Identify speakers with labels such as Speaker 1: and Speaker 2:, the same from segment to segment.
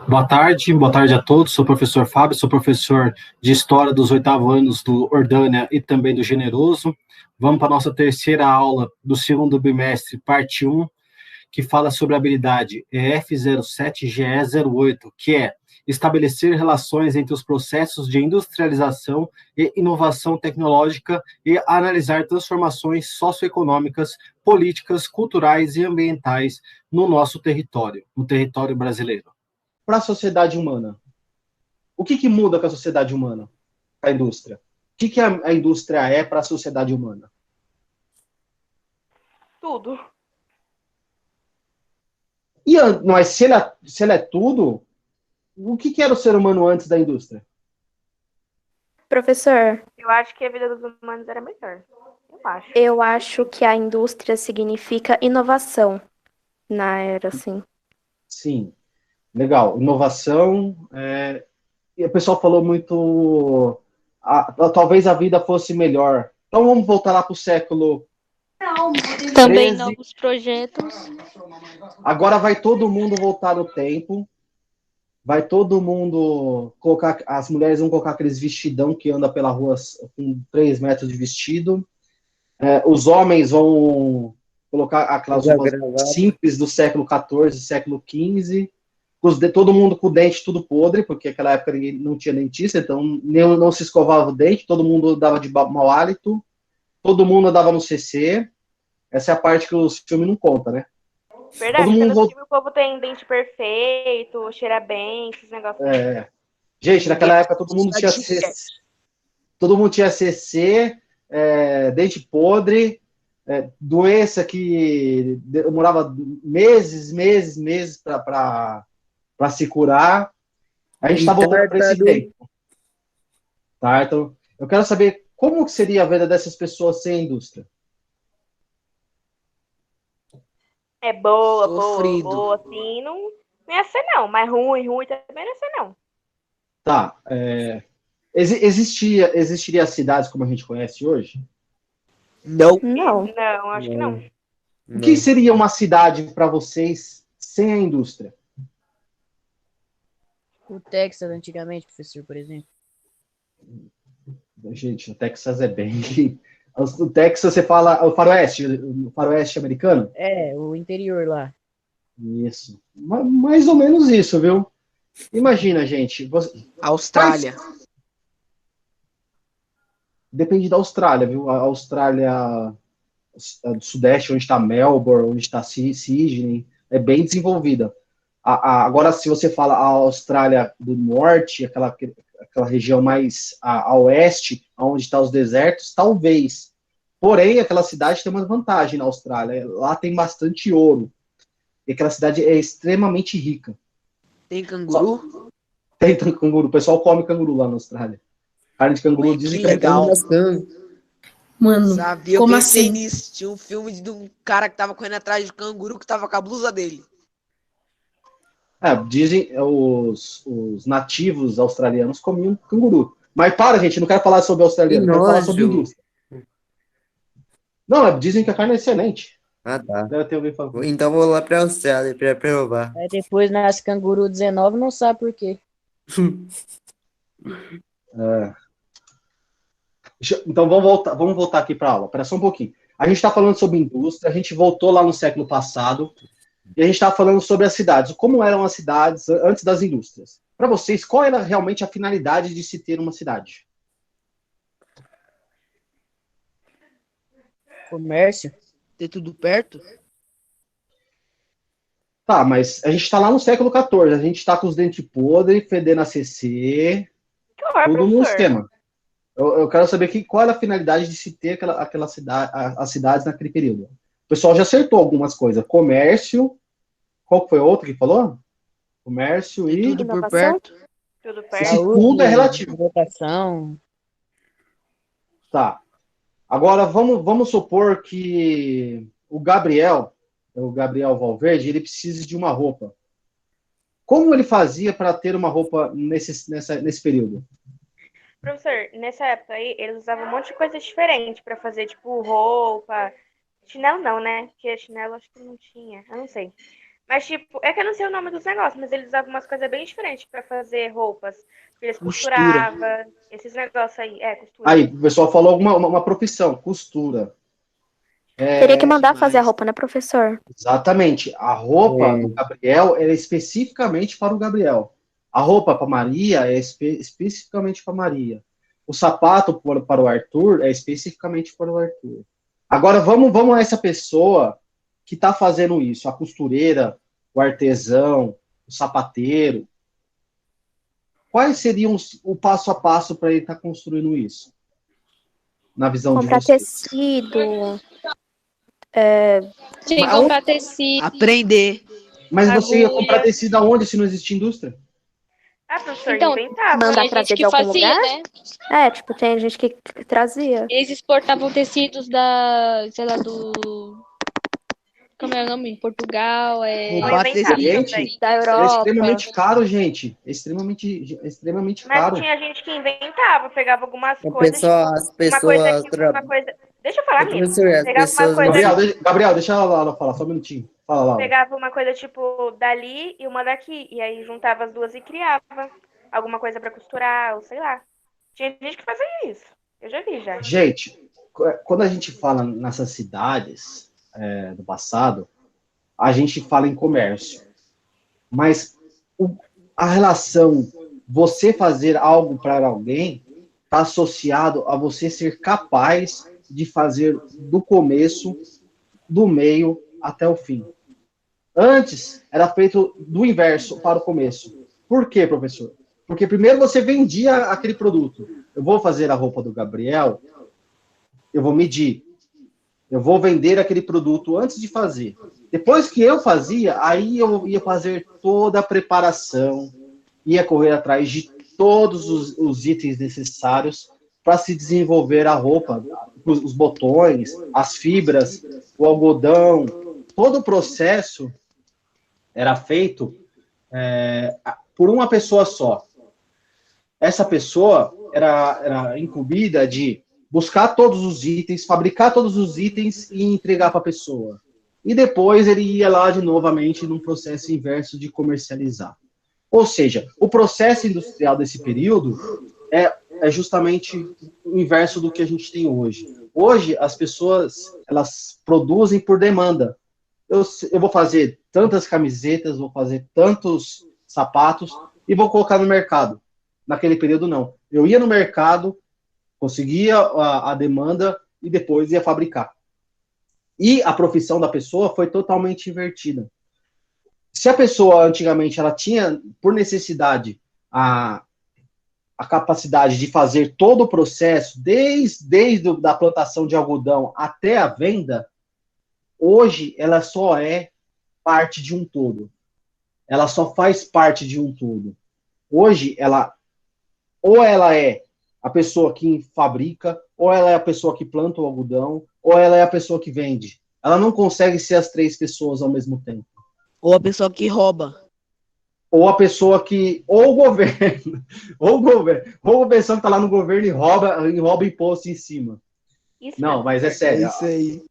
Speaker 1: Boa tarde a todos. Sou o professor Fábio, sou professor de História dos 8º anos do Ordânia e também do Generoso. Vamos para a nossa terceira aula do segundo bimestre, parte 1, que fala sobre a habilidade EF07-GE08, que é estabelecer relações entre os processos de industrialização e inovação tecnológica e analisar transformações socioeconômicas, políticas, culturais e ambientais no nosso território, no território brasileiro.
Speaker 2: Para a sociedade humana, o que muda com a sociedade humana, a indústria? O que a indústria é para a sociedade humana?
Speaker 3: Tudo.
Speaker 2: E mas se ela é tudo, o que era o ser humano antes da indústria?
Speaker 4: Professor,
Speaker 3: Eu acho que a vida dos humanos era melhor.
Speaker 4: eu acho que a indústria significa inovação na era, assim.
Speaker 2: Sim, legal. Inovação. E o pessoal falou muito. Talvez a vida fosse melhor. Então vamos voltar lá para o século.
Speaker 5: Também
Speaker 2: 13.
Speaker 5: novos projetos.
Speaker 2: Agora vai todo mundo voltar no tempo. Vai todo mundo colocar. As mulheres vão colocar aqueles vestidão que anda pela rua com 3 metros de vestido. Os homens vão colocar aquelas roupas simples do século XIV, século XV. Todo mundo com o dente tudo podre, porque naquela época ninguém não tinha dentista, então não se escovava o dente, todo mundo dava de mau hálito, todo mundo andava no CC. Essa é a parte que os filmes não contam, né?
Speaker 3: Verdade, porque no filme o povo tem dente perfeito, cheira bem, esses negócios.
Speaker 2: Gente, naquela época todo mundo tinha CC. Todo mundo tinha CC, dente podre, doença que demorava meses para se curar. A gente está voltando para esse tempo. Tá? Então, eu quero saber como seria a vida dessas pessoas sem a indústria.
Speaker 3: É boa, assim, não ia ser não, mas ruim também não ia ser não.
Speaker 2: Tá, existiria cidades como a gente conhece hoje?
Speaker 4: Não,
Speaker 3: acho que não.
Speaker 2: O que seria uma cidade para vocês sem a indústria?
Speaker 6: O Texas, antigamente, professor, por exemplo.
Speaker 2: Gente, o Texas é bem... O Texas, você fala o faroeste americano?
Speaker 6: O interior lá.
Speaker 2: Isso. Mais ou menos isso, viu? Imagina, gente.
Speaker 7: Austrália.
Speaker 2: Depende da Austrália, viu? A Austrália do Sudeste, onde está Melbourne, onde está Sydney, é bem desenvolvida. Agora, se você fala a Austrália do Norte, aquela região mais a oeste, onde estão os desertos, talvez. Porém, aquela cidade tem uma vantagem na Austrália. Lá tem bastante ouro. E aquela cidade é extremamente rica.
Speaker 7: Tem canguru?
Speaker 2: Tem canguru. O pessoal come canguru lá na Austrália. Carne de canguru dizem que é
Speaker 7: legal.
Speaker 8: Mano,
Speaker 7: Sabia,
Speaker 8: como
Speaker 7: eu pensei
Speaker 8: assim?
Speaker 7: nisso. Tinha um filme de um cara que tava correndo atrás de canguru que tava com a blusa dele.
Speaker 2: Dizem os nativos australianos comiam canguru. Mas gente, não quero falar sobre australiano, quero falar sobre indústria. Não, dizem que a carne é excelente.
Speaker 9: Ah, tá.
Speaker 2: Deve ter alguém falando.
Speaker 9: Então vou lá pra Austrália pra provar.
Speaker 6: Aí depois nasce canguru 19, não sabe por quê.
Speaker 2: Então vamos voltar aqui para a aula. Espera só um pouquinho. A gente está falando sobre indústria, a gente voltou lá no século passado e a gente está falando sobre as cidades. Como eram as cidades antes das indústrias? Para vocês, qual era realmente a finalidade de se ter uma cidade?
Speaker 6: Comércio.
Speaker 7: Ter tudo perto?
Speaker 2: Tá, mas a gente está lá no século XIV, a gente está com os dentes podres, fedendo a CC, tudo no esquema. Eu quero saber qual era a finalidade de se ter aquela cidade, as cidades naquele período. O pessoal já acertou algumas coisas. Comércio, qual foi o outro que falou? Comércio e...
Speaker 7: Tudo por perto.
Speaker 3: Tudo perto.
Speaker 2: Esse tudo é relativo.
Speaker 6: Votação.
Speaker 2: Tá. Agora, vamos supor que o Gabriel Valverde, ele precisa de uma roupa. Como ele fazia para ter uma roupa nesse período?
Speaker 3: Professor, nessa época aí, eles usavam um monte de coisa diferente para fazer, tipo, roupa. Chinelo não, né? Porque chinelo acho que não tinha, eu não sei. Mas, tipo, é que eu não sei o nome dos negócios, mas eles usavam umas coisas bem diferentes pra fazer roupas. Eles
Speaker 7: Costura.
Speaker 3: costuravam, esses negócios aí. É, costura.
Speaker 2: Aí, o pessoal falou uma profissão, costura.
Speaker 4: Teria que mandar fazer a
Speaker 7: demais.
Speaker 4: roupa, né, professor?
Speaker 2: Exatamente. A roupa do Gabriel era especificamente para o Gabriel. A roupa para Maria é especificamente para Maria. O sapato para o Arthur é especificamente para o Arthur. Agora vamos a essa pessoa que está fazendo isso, a costureira, o artesão, o sapateiro. Quais seriam o passo a passo para ele estar construindo isso? Na visão
Speaker 4: Comprar
Speaker 2: de vocês.
Speaker 4: tecido.
Speaker 5: Tinha que
Speaker 2: Mas
Speaker 5: comprar tecido.
Speaker 7: Aprender.
Speaker 2: Mas você ia
Speaker 3: Agulha.
Speaker 2: comprar tecido aonde se não existia indústria?
Speaker 3: Ah, professor,
Speaker 5: Então,
Speaker 3: inventava.
Speaker 4: Mandar
Speaker 5: Tinha
Speaker 4: trazer
Speaker 5: gente
Speaker 4: de
Speaker 5: que
Speaker 4: algum
Speaker 5: fazia,
Speaker 4: lugar?
Speaker 5: né?
Speaker 4: É, tipo, tem gente que trazia.
Speaker 5: Eles exportavam tecidos da, sei lá, como é o nome? Portugal,
Speaker 7: Roubar
Speaker 3: inventava
Speaker 7: tecido.
Speaker 2: Oriente
Speaker 4: Da
Speaker 2: é
Speaker 4: Europa.
Speaker 2: extremamente caro, gente. É extremamente
Speaker 3: Mas
Speaker 2: caro.
Speaker 3: tinha gente que inventava, pegava algumas
Speaker 9: O
Speaker 3: coisas,
Speaker 9: pessoal, as
Speaker 3: tipo, uma coisa
Speaker 9: pessoas.
Speaker 3: aqui, uma coisa. Deixa eu falar, menino.
Speaker 9: Professor, as
Speaker 3: Pegava uma
Speaker 9: pessoas.
Speaker 3: coisa,
Speaker 2: Gabriel, deixa ela falar, só um minutinho. Fala lá.
Speaker 3: pegava uma coisa tipo dali e uma daqui. E aí juntava as duas e criava alguma coisa pra costurar, ou sei lá. Tinha gente que fazia isso. Eu já vi já.
Speaker 2: Gente, quando a gente fala nessas cidades do passado, a gente fala em comércio. Mas a relação, você fazer algo para alguém, está associado a você ser capaz de fazer do começo, do meio até o fim. Antes, era feito do inverso para o começo. Por quê, professor? Porque primeiro você vendia aquele produto. Eu vou fazer a roupa do Gabriel, eu vou medir. Eu vou vender aquele produto antes de fazer. Depois que eu fazia, aí eu ia fazer toda a preparação, ia correr atrás de todos os itens necessários para se desenvolver a roupa, os botões, as fibras, o algodão, todo o processo era feito por uma pessoa só. Essa pessoa era incumbida de buscar todos os itens, fabricar todos os itens e entregar para a pessoa. E depois ele ia lá de novamente num processo inverso de comercializar. Ou seja, o processo industrial desse período é justamente o inverso do que a gente tem hoje. Hoje, as pessoas, elas produzem por demanda. Eu vou fazer tantas camisetas, vou fazer tantos sapatos e vou colocar no mercado. Naquele período, não. Eu ia no mercado, conseguia a demanda e depois ia fabricar. E a profissão da pessoa foi totalmente invertida. Se a pessoa, antigamente, ela tinha, por necessidade, a capacidade de fazer todo o processo, desde a plantação de algodão até a venda, hoje ela só é parte de um todo. Ela só faz parte de um todo. Hoje, ou ela é a pessoa que fabrica, ou ela é a pessoa que planta o algodão, ou ela é a pessoa que vende. Ela não consegue ser as três pessoas ao mesmo tempo.
Speaker 7: Ou a pessoa que rouba.
Speaker 2: Ou a pessoa que... Ou o governo. Ou a pessoa que está lá no governo e rouba imposto em cima.
Speaker 3: Isso
Speaker 2: Não,
Speaker 3: mesmo.
Speaker 2: mas é sério.
Speaker 7: Isso aí.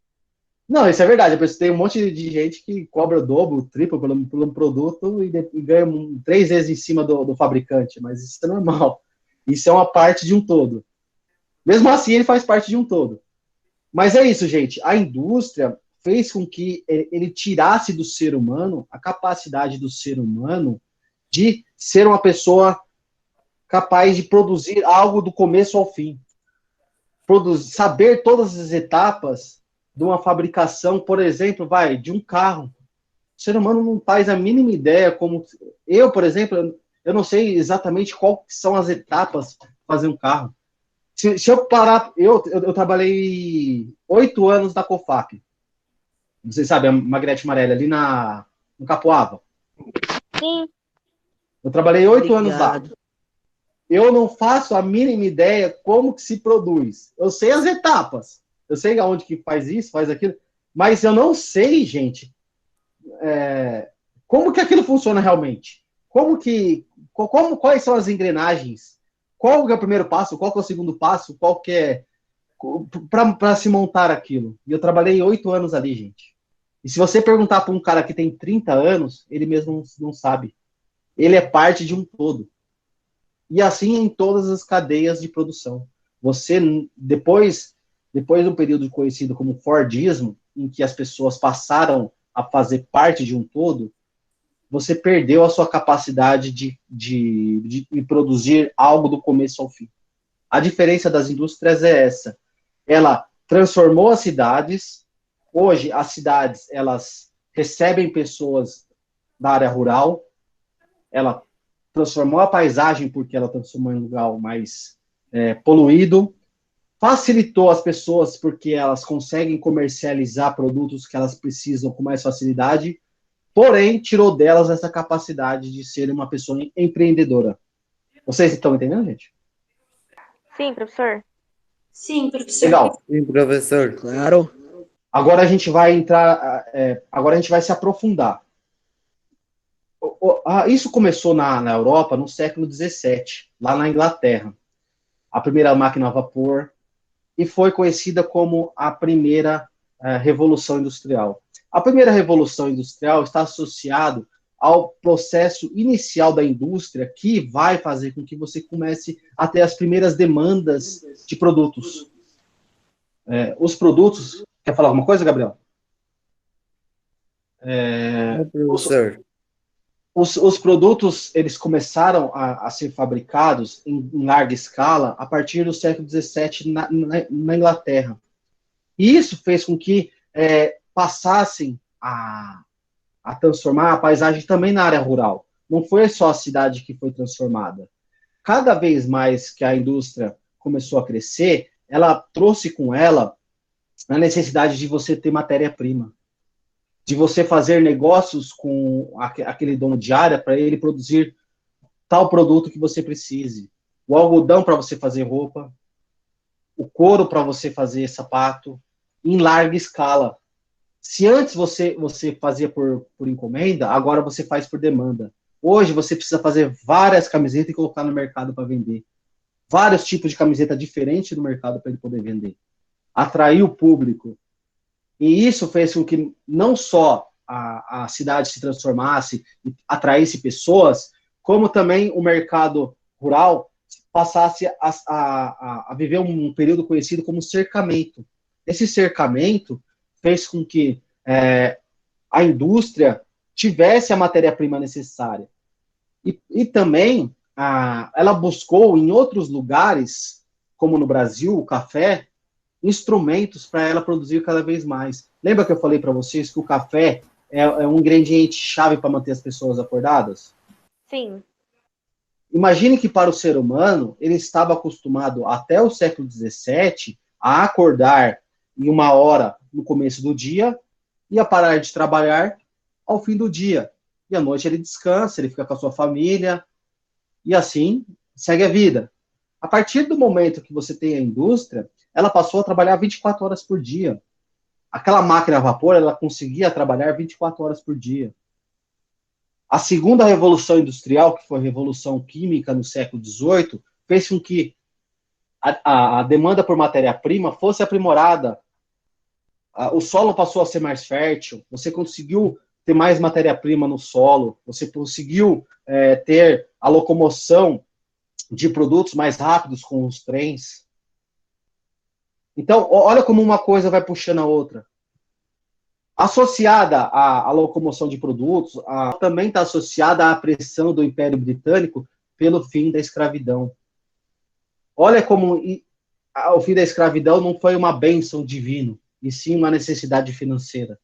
Speaker 2: Não, isso é verdade. Tem um monte de gente que cobra o dobro, o triplo pelo produto e ganha 3 vezes em cima do fabricante. Mas isso é normal. Isso é uma parte de um todo. Mesmo assim, ele faz parte de um todo. Mas é isso, gente. A indústria fez com que ele tirasse do ser humano a capacidade do ser humano de ser uma pessoa capaz de produzir algo do começo ao fim. Saber todas as etapas de uma fabricação, por exemplo, de um carro. O ser humano não faz a mínima ideia como... Eu, por exemplo, eu não sei exatamente quais são as etapas para fazer um carro. Se eu parar... Eu trabalhei 8 anos na COFAP. Vocês sabem, a Magrete Amarela, ali no Capoava.
Speaker 3: Sim.
Speaker 2: Eu trabalhei 8 anos lá.
Speaker 7: Obrigado.
Speaker 2: Eu não faço a mínima ideia como que se produz. Eu sei as etapas. Eu sei aonde que faz isso, faz aquilo. Mas eu não sei, gente, como que aquilo funciona realmente. Quais são as engrenagens? Qual que é o primeiro passo? Qual que é o segundo passo? Qual que é... para se montar aquilo. E eu trabalhei 8 anos ali, gente. E se você perguntar para um cara que tem 30 anos, ele mesmo não sabe. Ele é parte de um todo. E assim em todas as cadeias de produção. Você, depois do período conhecido como Fordismo, em que as pessoas passaram a fazer parte de um todo, você perdeu a sua capacidade de produzir algo do começo ao fim. A diferença das indústrias é essa. Ela transformou as cidades. Hoje, as cidades, elas recebem pessoas da área rural. Ela transformou a paisagem, porque ela transformou em um lugar mais poluído. Facilitou as pessoas, porque elas conseguem comercializar produtos que elas precisam com mais facilidade. Porém, tirou delas essa capacidade de ser uma pessoa empreendedora. Vocês estão entendendo, gente?
Speaker 3: Sim, professor.
Speaker 8: Sim, professor.
Speaker 2: Legal.
Speaker 9: Sim, professor.
Speaker 7: Claro.
Speaker 2: Agora a gente vai entrar, agora a gente vai se aprofundar. Isso começou na Europa no século XVII, lá na Inglaterra. A primeira máquina a vapor, e foi conhecida como a primeira Revolução Industrial. A primeira Revolução Industrial está associada ao processo inicial da indústria, que vai fazer com que você comece a ter as primeiras demandas de produtos. Os produtos... Quer falar alguma coisa, Gabriel?
Speaker 9: Professor.
Speaker 2: Os produtos, eles começaram a ser fabricados em larga escala a partir do século XVII na Inglaterra. E isso fez com que passassem a transformar a paisagem também na área rural. Não foi só a cidade que foi transformada. Cada vez mais que a indústria começou a crescer, ela trouxe com ela a necessidade de você ter matéria-prima, de você fazer negócios com aquele dono de área para ele produzir tal produto que você precise. O algodão para você fazer roupa, o couro para você fazer sapato, em larga escala. Se antes você fazia por encomenda, agora você faz por demanda. Hoje você precisa fazer várias camisetas e colocar no mercado para vender. Vários tipos de camiseta diferentes no mercado para ele poder vender. Atrair o público. E isso fez com que não só a cidade se transformasse e atraísse pessoas, como também o mercado rural passasse a viver um período conhecido como cercamento. Esse cercamento fez com que a indústria tivesse a matéria-prima necessária. E também ela buscou em outros lugares, como no Brasil, o café, instrumentos para ela produzir cada vez mais. Lembra que eu falei para vocês que o café é um ingrediente chave para manter as pessoas acordadas?
Speaker 3: Sim.
Speaker 2: Imagine que para o ser humano, ele estava acostumado até o século XVII a acordar em 1 hora no começo do dia e a parar de trabalhar ao fim do dia. E à noite ele descansa, ele fica com a sua família e assim segue a vida. A partir do momento que você tem a indústria, ela passou a trabalhar 24 horas por dia. Aquela máquina a vapor, ela conseguia trabalhar 24 horas por dia. A segunda revolução industrial, que foi a revolução química no século XVIII, fez com que a demanda por matéria-prima fosse aprimorada. O solo passou a ser mais fértil, você conseguiu ter mais matéria-prima no solo, você conseguiu ter a locomoção de produtos mais rápidos com os trens. Então, olha como uma coisa vai puxando a outra. Associada à locomoção de produtos, também está associada à pressão do Império Britânico pelo fim da escravidão. Olha como o fim da escravidão não foi uma bênção divina, e sim uma necessidade financeira.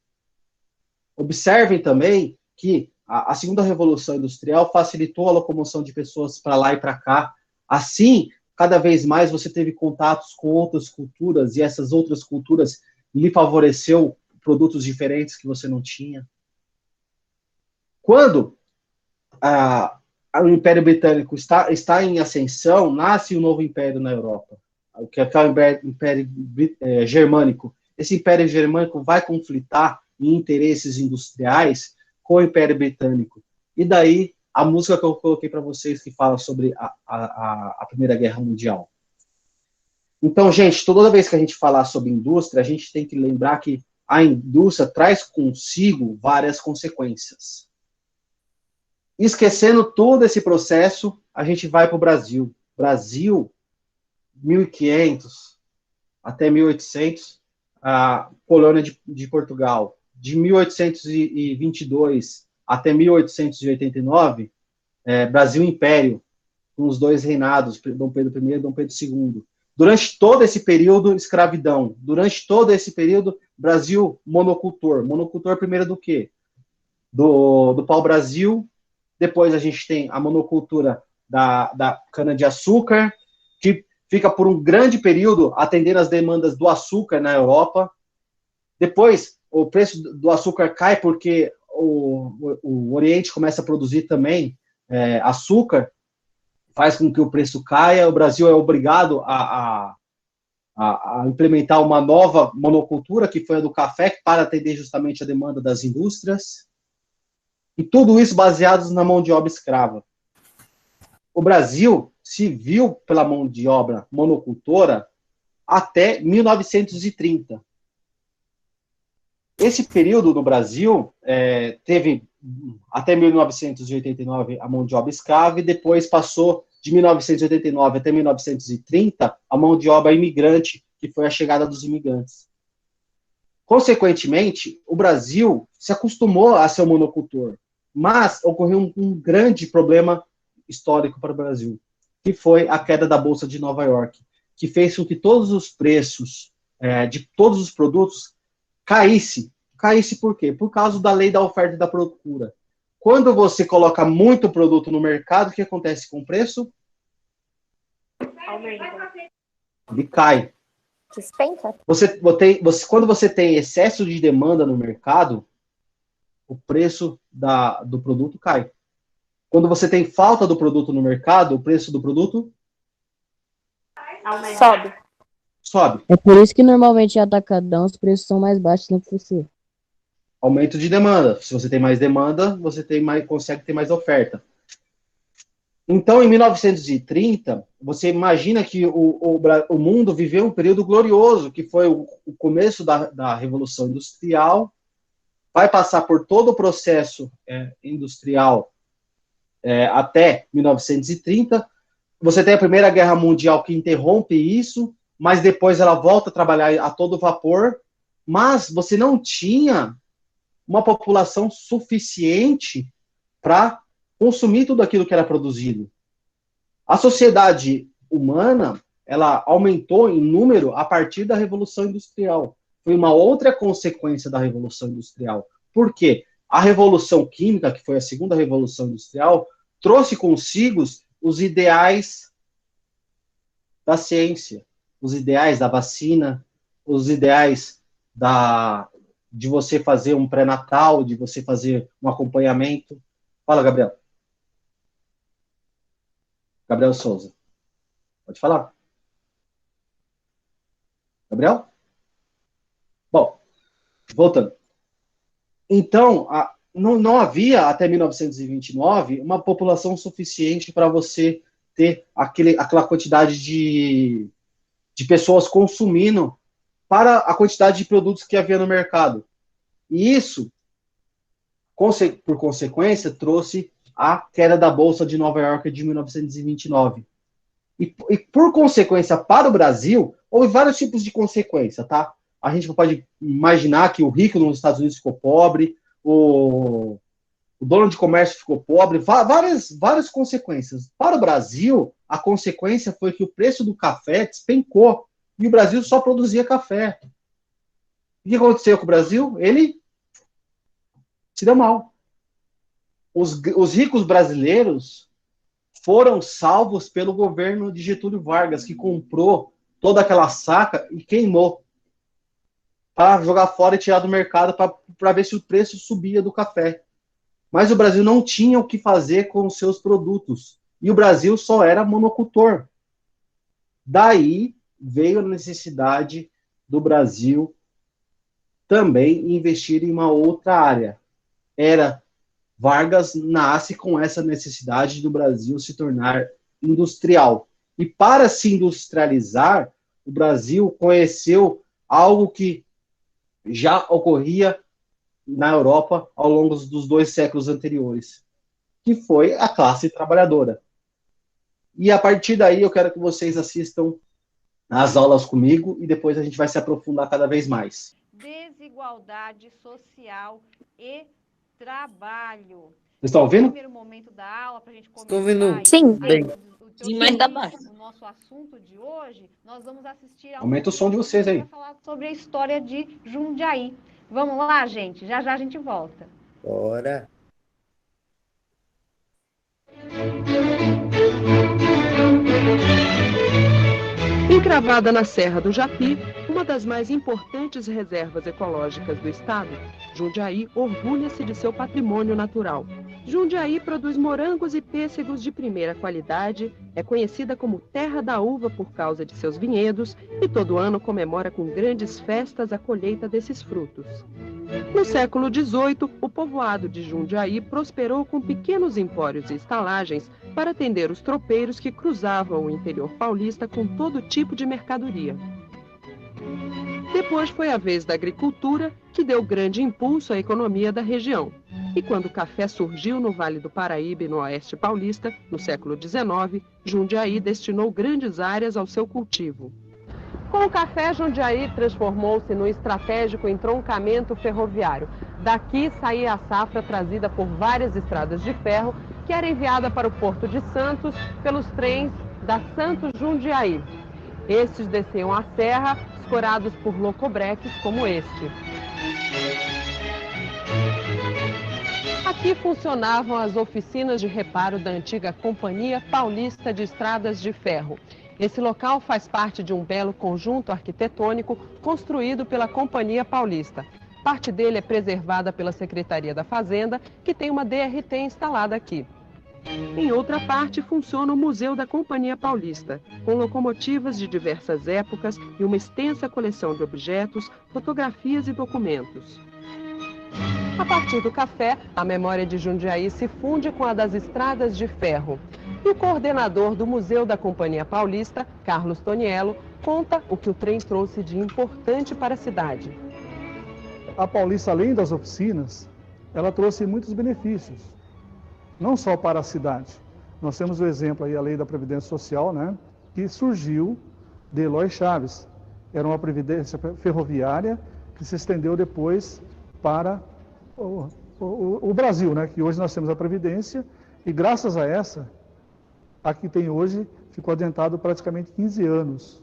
Speaker 2: Observem também que a segunda revolução industrial facilitou a locomoção de pessoas para lá e para cá. Assim, cada vez mais você teve contatos com outras culturas, e essas outras culturas lhe favoreceu produtos diferentes que você não tinha. Quando o Império Britânico está em ascensão, nasce um novo império na Europa, que é o Império Germânico. Esse Império Germânico vai conflitar em interesses industriais com o Império Britânico. E daí a música que eu coloquei para vocês, que fala sobre a Primeira Guerra Mundial. Então, gente, toda vez que a gente falar sobre indústria, a gente tem que lembrar que a indústria traz consigo várias consequências. Esquecendo todo esse processo, a gente vai para o Brasil. Brasil, 1500 até 1800, a colônia de Portugal. De 1822 até 1889, Brasil Império, com os dois reinados, Dom Pedro I e Dom Pedro II. Durante todo esse período, escravidão. Durante todo esse período, Brasil monocultor. Monocultor primeiro do quê? Do pau-brasil. Depois a gente tem a monocultura da cana-de-açúcar, que fica por um grande período atendendo as demandas do açúcar na Europa. Depois, o preço do açúcar cai porque o Oriente começa a produzir também açúcar, faz com que o preço caia. O Brasil é obrigado a implementar uma nova monocultura, que foi a do café, para atender justamente a demanda das indústrias. E tudo isso baseado na mão de obra escrava. O Brasil se viu pela mão de obra monocultora até 1930. Esse período no Brasil teve até 1989 a mão de obra escrava, e depois passou de 1989 até 1930 a mão de obra imigrante, que foi a chegada dos imigrantes. Consequentemente, o Brasil se acostumou a ser um monocultor, mas ocorreu um grande problema histórico para o Brasil, que foi a queda da Bolsa de Nova York, que fez com que todos os preços de todos os produtos caísse. Caísse por quê? Por causa da lei da oferta e da procura. Quando você coloca muito produto no mercado, o que acontece com o preço?
Speaker 3: Aumenta.
Speaker 2: Ele cai.
Speaker 4: Despenca?
Speaker 2: Quando você tem excesso de demanda no mercado, o preço do produto cai. Quando você tem falta do produto no mercado, o preço do produto
Speaker 3: Aumenta.
Speaker 2: sobe.
Speaker 6: É por isso que normalmente em atacadão os preços são mais baixos no que você.
Speaker 2: Aumento de demanda. Se você tem mais demanda, você consegue ter mais oferta. Então, em 1930, você imagina que o mundo viveu um período glorioso, que foi o começo da Revolução Industrial, vai passar por todo o processo industrial até 1930. Você tem a Primeira Guerra Mundial que interrompe isso, mas depois ela volta a trabalhar a todo vapor, mas você não tinha uma população suficiente para consumir tudo aquilo que era produzido. A sociedade humana, ela aumentou em número a partir da Revolução Industrial. Foi uma outra consequência da Revolução Industrial. Por quê? A Revolução Química, que foi a segunda Revolução Industrial, trouxe consigo os ideais da ciência, os ideais da vacina, os ideais de você fazer um pré-natal, de você fazer um acompanhamento. Fala, Gabriel. Gabriel Souza. Pode falar. Gabriel? Bom, voltando. Então, não havia, até 1929, uma população suficiente para você ter aquela quantidade de pessoas consumindo para a quantidade de produtos que havia no mercado. E isso, por consequência, trouxe a queda da Bolsa de Nova York de 1929. E por consequência, para o Brasil, houve vários tipos de consequência, tá? A gente pode imaginar que o rico nos Estados Unidos ficou pobre, o dono de comércio ficou pobre, várias consequências. Para o Brasil, a consequência foi que o preço do café despencou, e o Brasil só produzia café. O que aconteceu com o Brasil? Ele se deu mal. Os ricos brasileiros foram salvos pelo governo de Getúlio Vargas, que comprou toda aquela saca e queimou para jogar fora e tirar do mercado para ver se o preço subia do café. Mas o Brasil não tinha o que fazer com os seus produtos. E o Brasil só era monocultor. Daí veio a necessidade do Brasil também investir em uma outra área. Vargas nasce com essa necessidade do Brasil se tornar industrial. E para se industrializar, o Brasil conheceu algo que já ocorria na Europa ao longo dos 2 séculos anteriores, que foi a classe trabalhadora. E a partir daí eu quero que vocês assistam às aulas comigo e depois a gente vai se aprofundar cada vez mais.
Speaker 10: Desigualdade social e trabalho.
Speaker 2: Vocês estão ouvindo?
Speaker 10: No primeiro momento da aula, para a gente começar
Speaker 4: Sim.
Speaker 8: Mas tá baixo.
Speaker 10: O nosso assunto de hoje, nós vamos assistir a
Speaker 2: Aumenta o som de vocês aí.
Speaker 10: para falar sobre a história de Jundiaí. Vamos lá, gente? Já já a gente volta.
Speaker 9: Bora.
Speaker 11: Encravada na Serra do Japi, uma das mais importantes reservas ecológicas do estado, Jundiaí orgulha-se de seu patrimônio natural. Jundiaí produz morangos e pêssegos de primeira qualidade, é conhecida como Terra da Uva por causa de seus vinhedos e todo ano comemora com grandes festas a colheita desses frutos. No século XVIII, o povoado de Jundiaí prosperou com pequenos empórios e estalagens para atender os tropeiros que cruzavam o interior paulista com todo tipo de mercadoria. Depois foi a vez da agricultura, que deu grande impulso à economia da região. E quando o café surgiu no Vale do Paraíba e no Oeste Paulista, no século XIX, Jundiaí destinou grandes áreas ao seu cultivo. Com o café, Jundiaí transformou-se num estratégico entroncamento ferroviário. Daqui saía a safra trazida por várias estradas de ferro, que era enviada para o Porto de Santos pelos trens da Santos Jundiaí. Estes desciam a serra, escorados por locobreques como este. Aqui funcionavam as oficinas de reparo da antiga Companhia Paulista de Estradas de Ferro. Esse local faz parte de um belo conjunto arquitetônico construído pela Companhia Paulista. Parte dele é preservada pela Secretaria da Fazenda, que tem uma DRT instalada aqui. Em outra parte funciona o Museu da Companhia Paulista, com locomotivas de diversas épocas e uma extensa coleção de objetos, fotografias e documentos. A partir do café, a memória de Jundiaí se funde com a das estradas de ferro. E o coordenador do Museu da Companhia Paulista, Carlos Toniello, conta o que o trem trouxe de importante para a cidade.
Speaker 12: A Paulista, além das oficinas, ela trouxe muitos benefícios, não só para a cidade. Nós temos o exemplo aí, a Lei da Previdência Social, né, que surgiu de Eloy Chaves. Era uma previdência ferroviária que se estendeu depois para o Brasil, né, que hoje nós temos a Previdência, e graças a essa, a que tem hoje, ficou adentado praticamente 15 anos.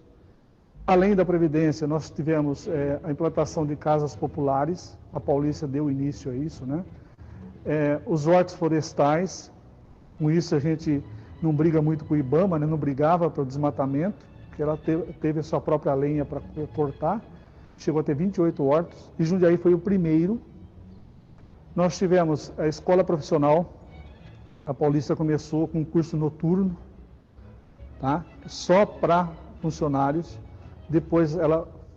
Speaker 12: Além da Previdência, nós tivemos a implantação de casas populares, a Paulista deu início a isso, né? Os hortos florestais, com isso a gente não briga muito com o IBAMA, né? Não brigava para o desmatamento, porque ela teve a sua própria lenha para cortar, chegou a ter 28 hortos, e Jundiaí foi o primeiro. Nós tivemos a escola profissional, a Paulista começou com um curso noturno, tá? Só para funcionários, depois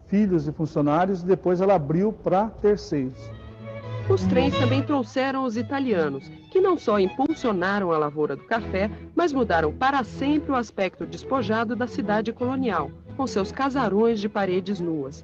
Speaker 12: filhos de funcionários, depois ela abriu para terceiros.
Speaker 11: Os trens também trouxeram os italianos, que não só impulsionaram a lavoura do café, mas mudaram para sempre o aspecto despojado da cidade colonial, com seus casarões de paredes nuas.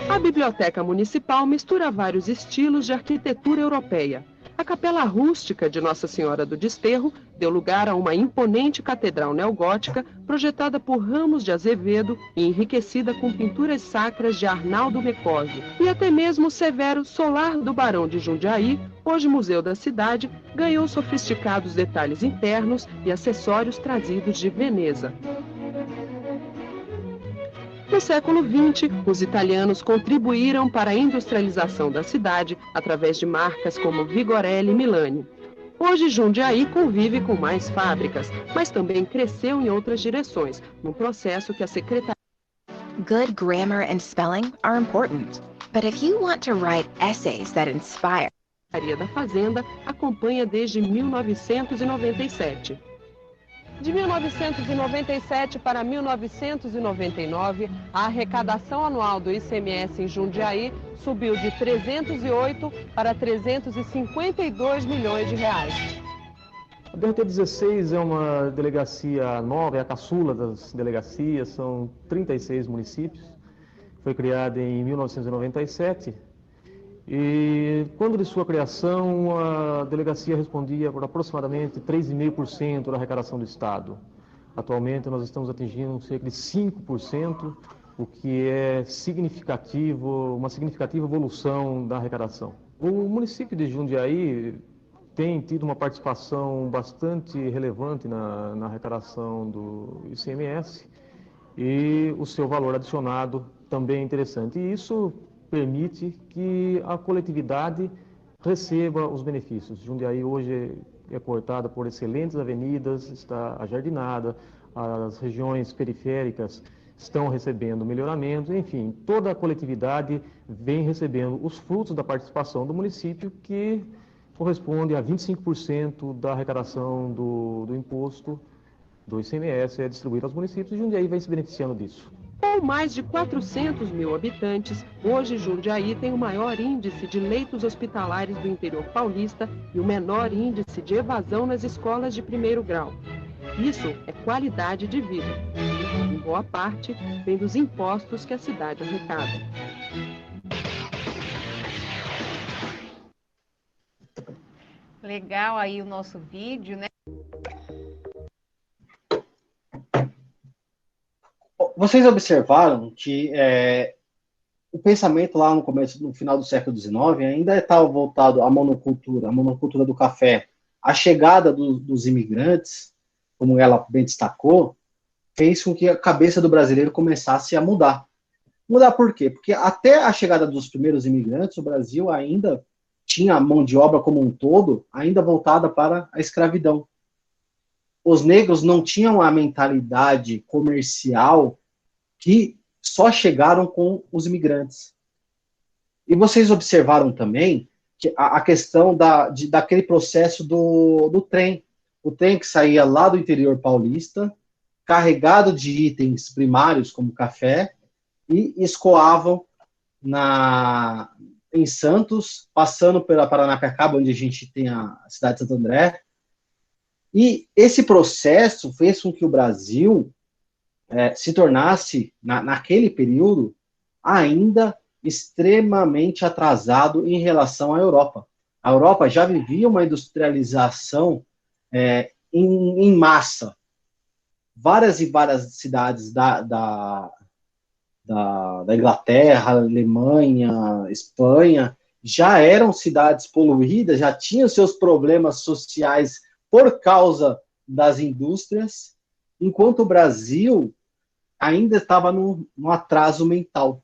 Speaker 11: A Biblioteca Municipal mistura vários estilos de arquitetura europeia. A capela rústica de Nossa Senhora do Desterro deu lugar a uma imponente catedral neogótica projetada por Ramos de Azevedo e enriquecida com pinturas sacras de Arnaldo Mecosio. E até mesmo o severo Solar do Barão de Jundiaí, hoje museu da cidade, ganhou sofisticados detalhes internos e acessórios trazidos de Veneza. No século XX, os italianos contribuíram para a industrialização da cidade através de marcas como Vigorelli e Milani. Hoje, Jundiaí convive com mais fábricas, mas também cresceu em outras direções, num processo que a Secretaria...
Speaker 13: Good grammar and spelling are important, but if you want to write essays that inspire...
Speaker 11: A Secretaria da Fazenda acompanha desde 1997. De 1997 para 1999, a arrecadação anual do ICMS em Jundiaí subiu de 308 para 352 milhões de reais.
Speaker 14: A DRT-16 é uma delegacia nova, é a caçula das delegacias, são 36 municípios. Foi criada em 1997 e, quando de sua criação, a delegacia respondia por aproximadamente 3,5% da arrecadação do Estado. Atualmente, nós estamos atingindo cerca de 5%, o que é significativo, uma significativa evolução da arrecadação. O município de Jundiaí tem tido uma participação bastante relevante na arrecadação do ICMS e o seu valor adicionado também é interessante. E isso permite que a coletividade receba os benefícios. Jundiaí hoje é cortada por excelentes avenidas, está ajardinada, as regiões periféricas estão recebendo melhoramentos, enfim, toda a coletividade vem recebendo os frutos da participação do município, que corresponde a 25% da arrecadação do imposto do ICMS é distribuído aos municípios, e Jundiaí vem se beneficiando disso.
Speaker 11: Com mais de 400 mil habitantes, hoje Jundiaí tem o maior índice de leitos hospitalares do interior paulista e o menor índice de evasão nas escolas de primeiro grau. Isso é qualidade de vida. Em boa parte, vem dos impostos que a cidade arrecada.
Speaker 10: Legal aí o nosso vídeo, né?
Speaker 2: Vocês observaram que o pensamento lá no final do século XIX ainda estava voltado à monocultura do café. A chegada dos imigrantes, como ela bem destacou, fez com que a cabeça do brasileiro começasse a mudar. Mudar por quê? Porque até a chegada dos primeiros imigrantes, o Brasil ainda tinha a mão de obra como um todo, ainda voltada para a escravidão. Os negros não tinham a mentalidade comercial que só chegaram com os imigrantes. E vocês observaram também que a questão daquele processo do trem. O trem que saía lá do interior paulista, carregado de itens primários, como café, e escoavam em Santos, passando pela Paranapiacaba, onde a gente tem a cidade de Santo André. E esse processo fez com que o Brasil se tornasse, naquele período, ainda extremamente atrasado em relação à Europa. A Europa já vivia uma industrialização em massa. Várias e várias cidades da Inglaterra, Alemanha, Espanha, já eram cidades poluídas, já tinham seus problemas sociais por causa das indústrias, enquanto o Brasil ainda estava num atraso mental.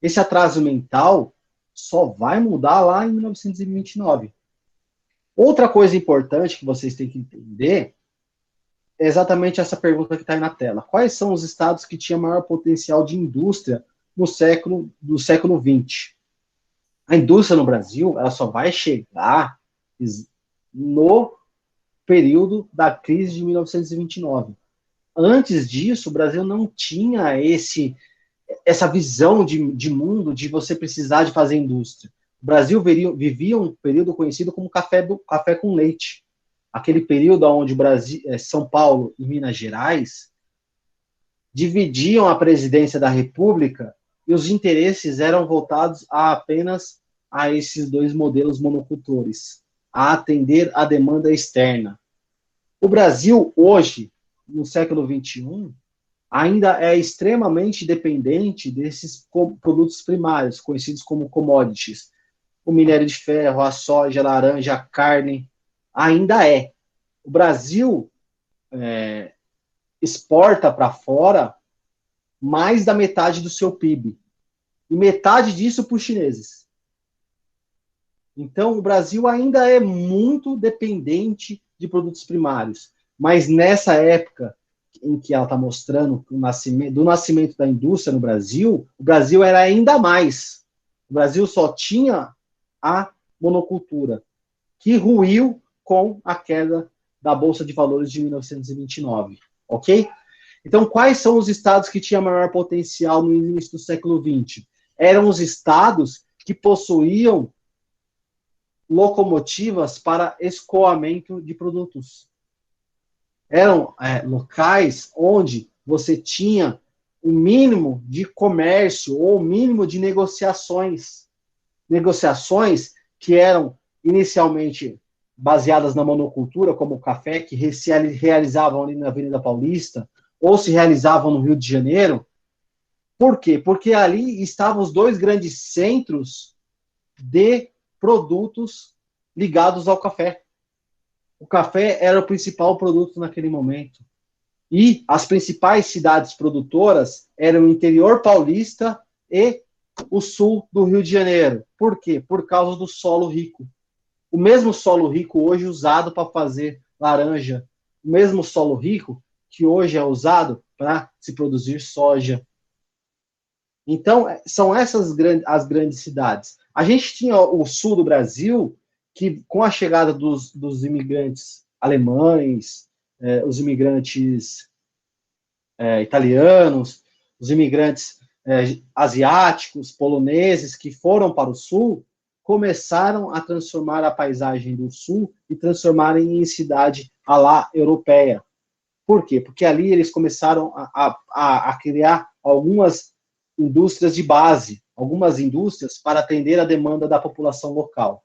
Speaker 2: Esse atraso mental só vai mudar lá em 1929. Outra coisa importante que vocês têm que entender é exatamente essa pergunta que está aí na tela. Quais são os estados que tinham maior potencial de indústria do século XX? A indústria no Brasil, ela só vai chegar no período da crise de 1929. Antes disso, o Brasil não tinha essa visão de mundo de você precisar de fazer indústria. O Brasil vivia um período conhecido como café com leite. Aquele período onde o Brasil, São Paulo e Minas Gerais dividiam a presidência da República e os interesses eram voltados apenas a esses dois modelos monocultores, a atender a demanda externa. O Brasil, hoje, no século XXI, ainda é extremamente dependente desses produtos primários, conhecidos como commodities. O minério de ferro, a soja, a laranja, a carne, ainda é. O Brasil exporta para fora mais da metade do seu PIB. E metade disso para os chineses. Então, o Brasil ainda é muito dependente de produtos primários. Mas nessa época em que ela está mostrando do nascimento da indústria no Brasil, o Brasil era ainda mais. O Brasil só tinha a monocultura, que ruiu com a queda da Bolsa de Valores de 1929, ok? Então, quais são os estados que tinham maior potencial no início do século XX? Eram os estados que possuíam locomotivas para escoamento de produtos. Eram locais onde você tinha o mínimo de comércio ou o mínimo de negociações. Negociações que eram inicialmente baseadas na monocultura, como o café, que se realizavam ali na Avenida Paulista, ou se realizavam no Rio de Janeiro. Por quê? Porque ali estavam os dois grandes centros de produtos ligados ao café. O café era o principal produto naquele momento. E as principais cidades produtoras eram o interior paulista e o sul do Rio de Janeiro. Por quê? Por causa do solo rico. O mesmo solo rico hoje usado para fazer laranja. O mesmo solo rico que hoje é usado para se produzir soja. Então, são essas as grandes cidades. A gente tinha o sul do Brasil, que com a chegada dos imigrantes alemães, os imigrantes italianos, os imigrantes asiáticos, poloneses, que foram para o sul, começaram a transformar a paisagem do sul e transformarem em cidade à la europeia. Por quê? Porque ali eles começaram a criar algumas indústrias de base, algumas indústrias para atender a demanda da população local.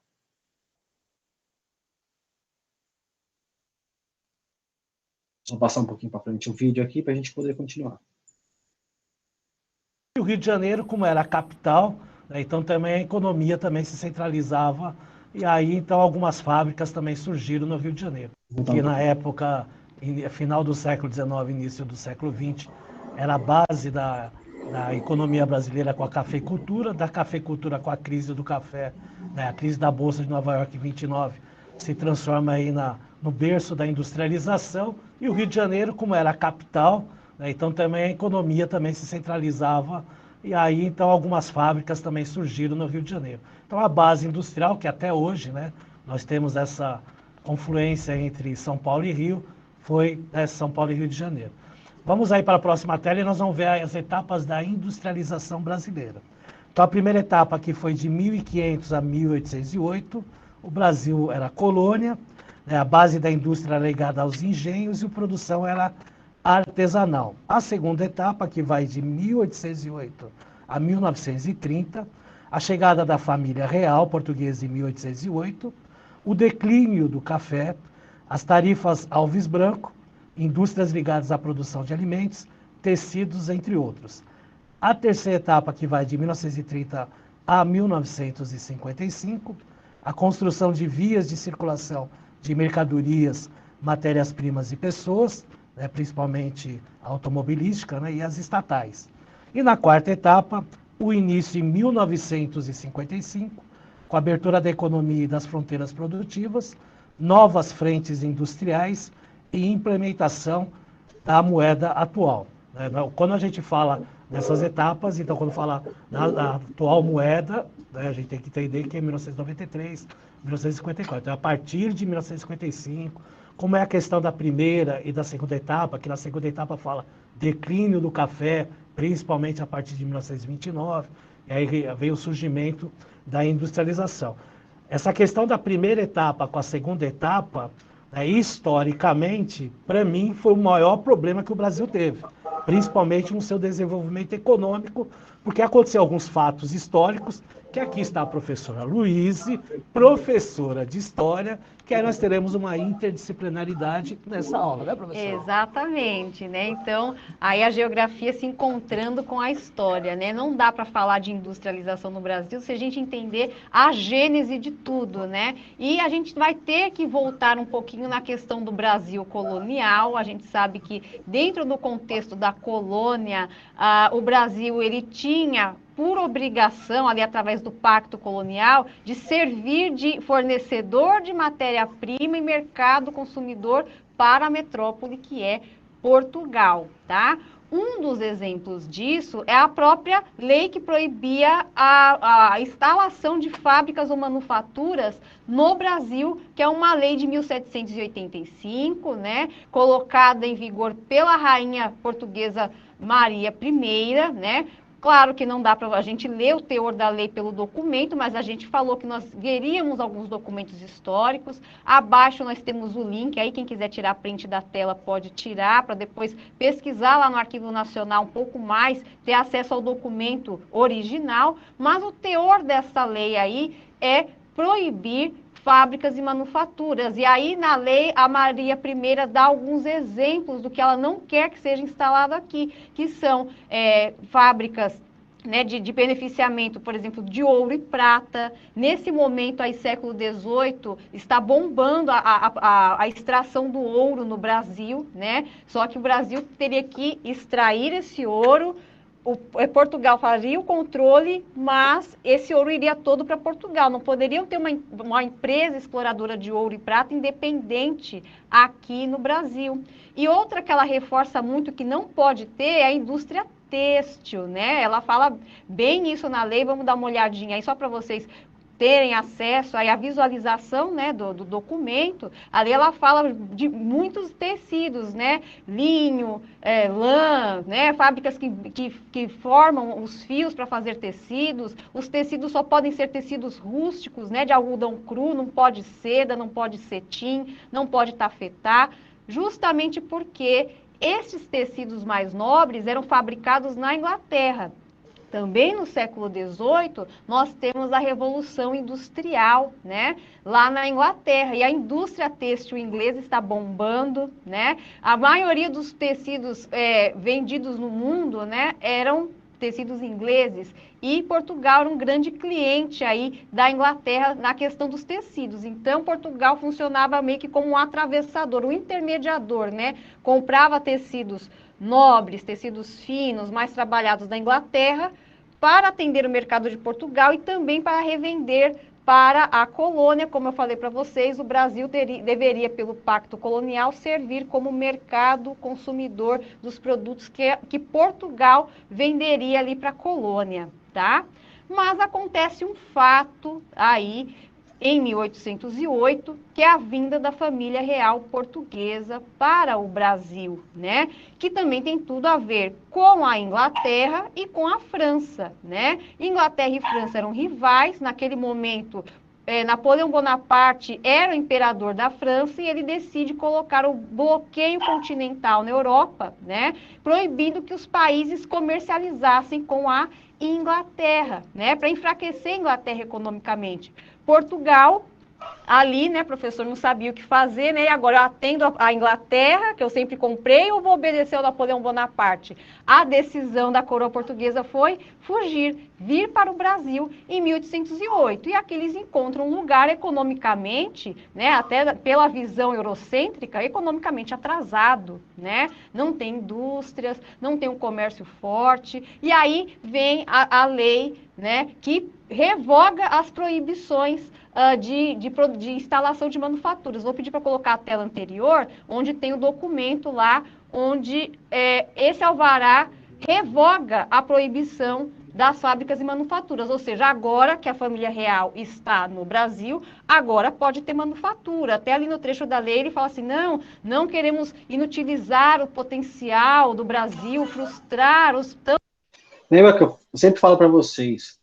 Speaker 2: Vou passar um pouquinho para frente o vídeo aqui para a gente poder continuar.
Speaker 15: O Rio de Janeiro, como era a capital, né, então também a economia também se centralizava, e aí então algumas fábricas também surgiram no Rio de Janeiro, que na época, final do século XIX, início do século XX, era a base da economia brasileira com a cafeicultura, da cafeicultura com a crise do café, né, a crise da Bolsa de Nova York em 29, se transforma aí no berço da industrialização, e o Rio de Janeiro, como era a capital, né, então também a economia também se centralizava, e aí então algumas fábricas também surgiram no Rio de Janeiro. Então a base industrial, que até hoje, né, nós temos essa confluência entre São Paulo e Rio, foi São Paulo e Rio de Janeiro. Vamos aí para a próxima tela e nós vamos ver as etapas da industrialização brasileira. Então a primeira etapa aqui foi de 1500 a 1808, o Brasil era colônia, né, a base da indústria era ligada aos engenhos e a produção era artesanal. A segunda etapa, que vai de 1808 a 1930, a chegada da família real portuguesa em 1808, o declínio do café, as tarifas Alves Branco, indústrias ligadas à produção de alimentos, tecidos, entre outros. A terceira etapa, que vai de 1930 a 1955, a construção de vias de circulação de mercadorias, matérias-primas e pessoas, né, principalmente automobilística, né, e as estatais. E na quarta etapa, o início em 1955, com a abertura da economia e das fronteiras produtivas, novas frentes industriais e implementação da moeda atual. Quando a gente fala nessas etapas, então quando fala da atual moeda, né, a gente tem que entender que é 1993, 1954. Então, a partir de 1955, como é a questão da primeira e da segunda etapa, que na segunda etapa fala declínio do café, principalmente a partir de 1929, e aí veio o surgimento da industrialização. Essa questão da primeira etapa com a segunda etapa, né, historicamente, para mim, foi o maior problema que o Brasil teve, principalmente no seu desenvolvimento econômico, porque aconteceram alguns fatos históricos, que aqui está a professora Luíse, professora de História, que aí nós teremos uma interdisciplinaridade nessa aula, né, professora?
Speaker 10: Exatamente, né? Então, aí a geografia se encontrando com a história, né? Não dá para falar de industrialização no Brasil se a gente entender a gênese de tudo, né? E a gente vai ter que voltar um pouquinho na questão do Brasil colonial. A gente sabe que dentro do contexto da colônia, o Brasil, ele tinha por obrigação, ali através do pacto colonial, de servir de fornecedor de matéria-prima e mercado consumidor para a metrópole que é Portugal, tá? Um dos exemplos disso é a própria lei que proibia a instalação de fábricas ou manufaturas no Brasil, que é uma lei de 1785, né, colocada em vigor pela rainha portuguesa Maria I, né, Claro que não dá para a gente ler o teor da lei pelo documento, mas a gente falou que nós veríamos alguns documentos históricos. Abaixo nós temos o link, aí quem quiser tirar print da tela pode tirar, para depois pesquisar lá no Arquivo Nacional um pouco mais, ter acesso ao documento original. Mas o teor dessa lei aí é proibir fábricas e manufaturas. E aí, na lei, a Maria I dá alguns exemplos do que ela não quer que seja instalado aqui, que são fábricas, né, de beneficiamento, por exemplo, de ouro e prata. Nesse momento, aí, século XVIII, está bombando a extração do ouro no Brasil, né? Só que o Brasil teria que extrair esse ouro. Portugal faria o controle, mas esse ouro iria todo para Portugal. Não poderiam ter uma empresa exploradora de ouro e prata independente aqui no Brasil. E outra que ela reforça muito que não pode ter é a indústria têxtil, né? Ela fala bem isso na lei, vamos dar uma olhadinha aí só para vocês terem acesso aí à visualização, né, do documento. Ali ela fala de muitos tecidos, né, linho, lã, né, fábricas que formam os fios para fazer tecidos. Os tecidos só podem ser tecidos rústicos, né, de algodão cru, não pode seda, não pode cetim, não pode tafetá, justamente porque esses tecidos mais nobres eram fabricados na Inglaterra. Também no século XVIII, nós temos a Revolução Industrial, né, lá na Inglaterra, e a indústria têxtil inglesa está bombando, né, a maioria dos tecidos vendidos no mundo, né, eram tecidos ingleses, e Portugal era um grande cliente aí da Inglaterra na questão dos tecidos. Então, Portugal funcionava meio que como um atravessador, um intermediador, né, comprava tecidos nobres, tecidos finos, mais trabalhados da Inglaterra, para atender o mercado de Portugal e também para revender para a colônia. Como eu falei para vocês, o Brasil deveria, pelo pacto colonial, servir como mercado consumidor dos produtos que Portugal venderia ali para a colônia, tá? Mas acontece um fato aí, em 1808, que é a vinda da família real portuguesa para o Brasil, né? Que também tem tudo a ver com a Inglaterra e com a França, né? Inglaterra e França eram rivais. Naquele momento, Napoleão Bonaparte era o imperador da França e ele decide colocar o bloqueio continental na Europa, né? Proibindo que os países comercializassem com a Inglaterra, né? Para enfraquecer a Inglaterra economicamente. Portugal, ali, né, professor, não sabia o que fazer, né, e agora eu atendo a Inglaterra, que eu sempre comprei, ou vou obedecer ao Napoleão Bonaparte? A decisão da coroa portuguesa foi fugir, vir para o Brasil em 1808, e aqui eles encontram um lugar economicamente, né, até pela visão eurocêntrica, economicamente atrasado, né, não tem indústrias, não tem um comércio forte, e aí vem a lei, né, que revoga as proibições de instalação de manufaturas. Vou pedir para colocar a tela anterior, onde tem o documento lá, onde esse alvará revoga a proibição das fábricas e manufaturas, ou seja, agora que a família real está no Brasil, agora pode ter manufatura. Até ali no trecho da lei ele fala assim, não queremos inutilizar o potencial do Brasil, frustrar os...
Speaker 2: Lembra que eu sempre falo para vocês,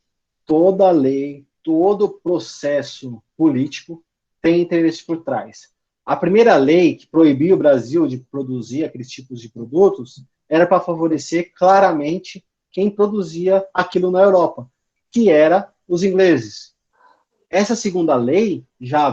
Speaker 2: toda lei, todo processo político tem interesse por trás. A primeira lei que proibia o Brasil de produzir aqueles tipos de produtos era para favorecer claramente quem produzia aquilo na Europa, que era os ingleses. Essa segunda lei já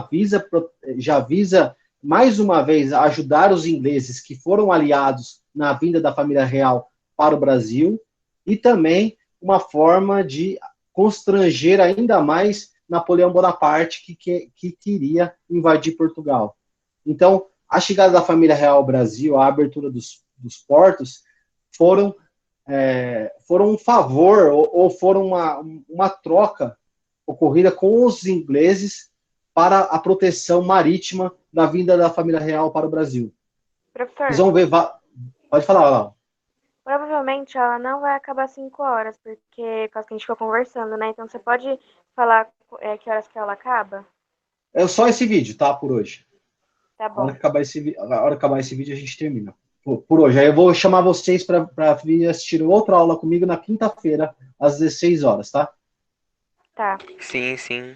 Speaker 2: visa mais uma vez ajudar os ingleses que foram aliados na vinda da família real para o Brasil e também uma forma de constranger ainda mais Napoleão Bonaparte, que queria invadir Portugal. Então, a chegada da família real ao Brasil, a abertura dos portos, foram um favor, ou foram uma troca ocorrida com os ingleses para a proteção marítima da vinda da família real para o Brasil.
Speaker 3: Professor,
Speaker 2: vocês vão ver... Pode falar, Laura.
Speaker 3: Provavelmente ela não vai acabar 5 horas, porque quase que a gente ficou conversando, né? Então você pode falar que horas que ela acaba?
Speaker 2: É só esse vídeo, tá? Por hoje.
Speaker 3: Tá bom.
Speaker 2: A hora que acabar esse vídeo, a gente termina. por hoje. Aí eu vou chamar vocês para vir assistir outra aula comigo na quinta-feira, às 16 horas, tá?
Speaker 3: Tá.
Speaker 8: Sim, sim.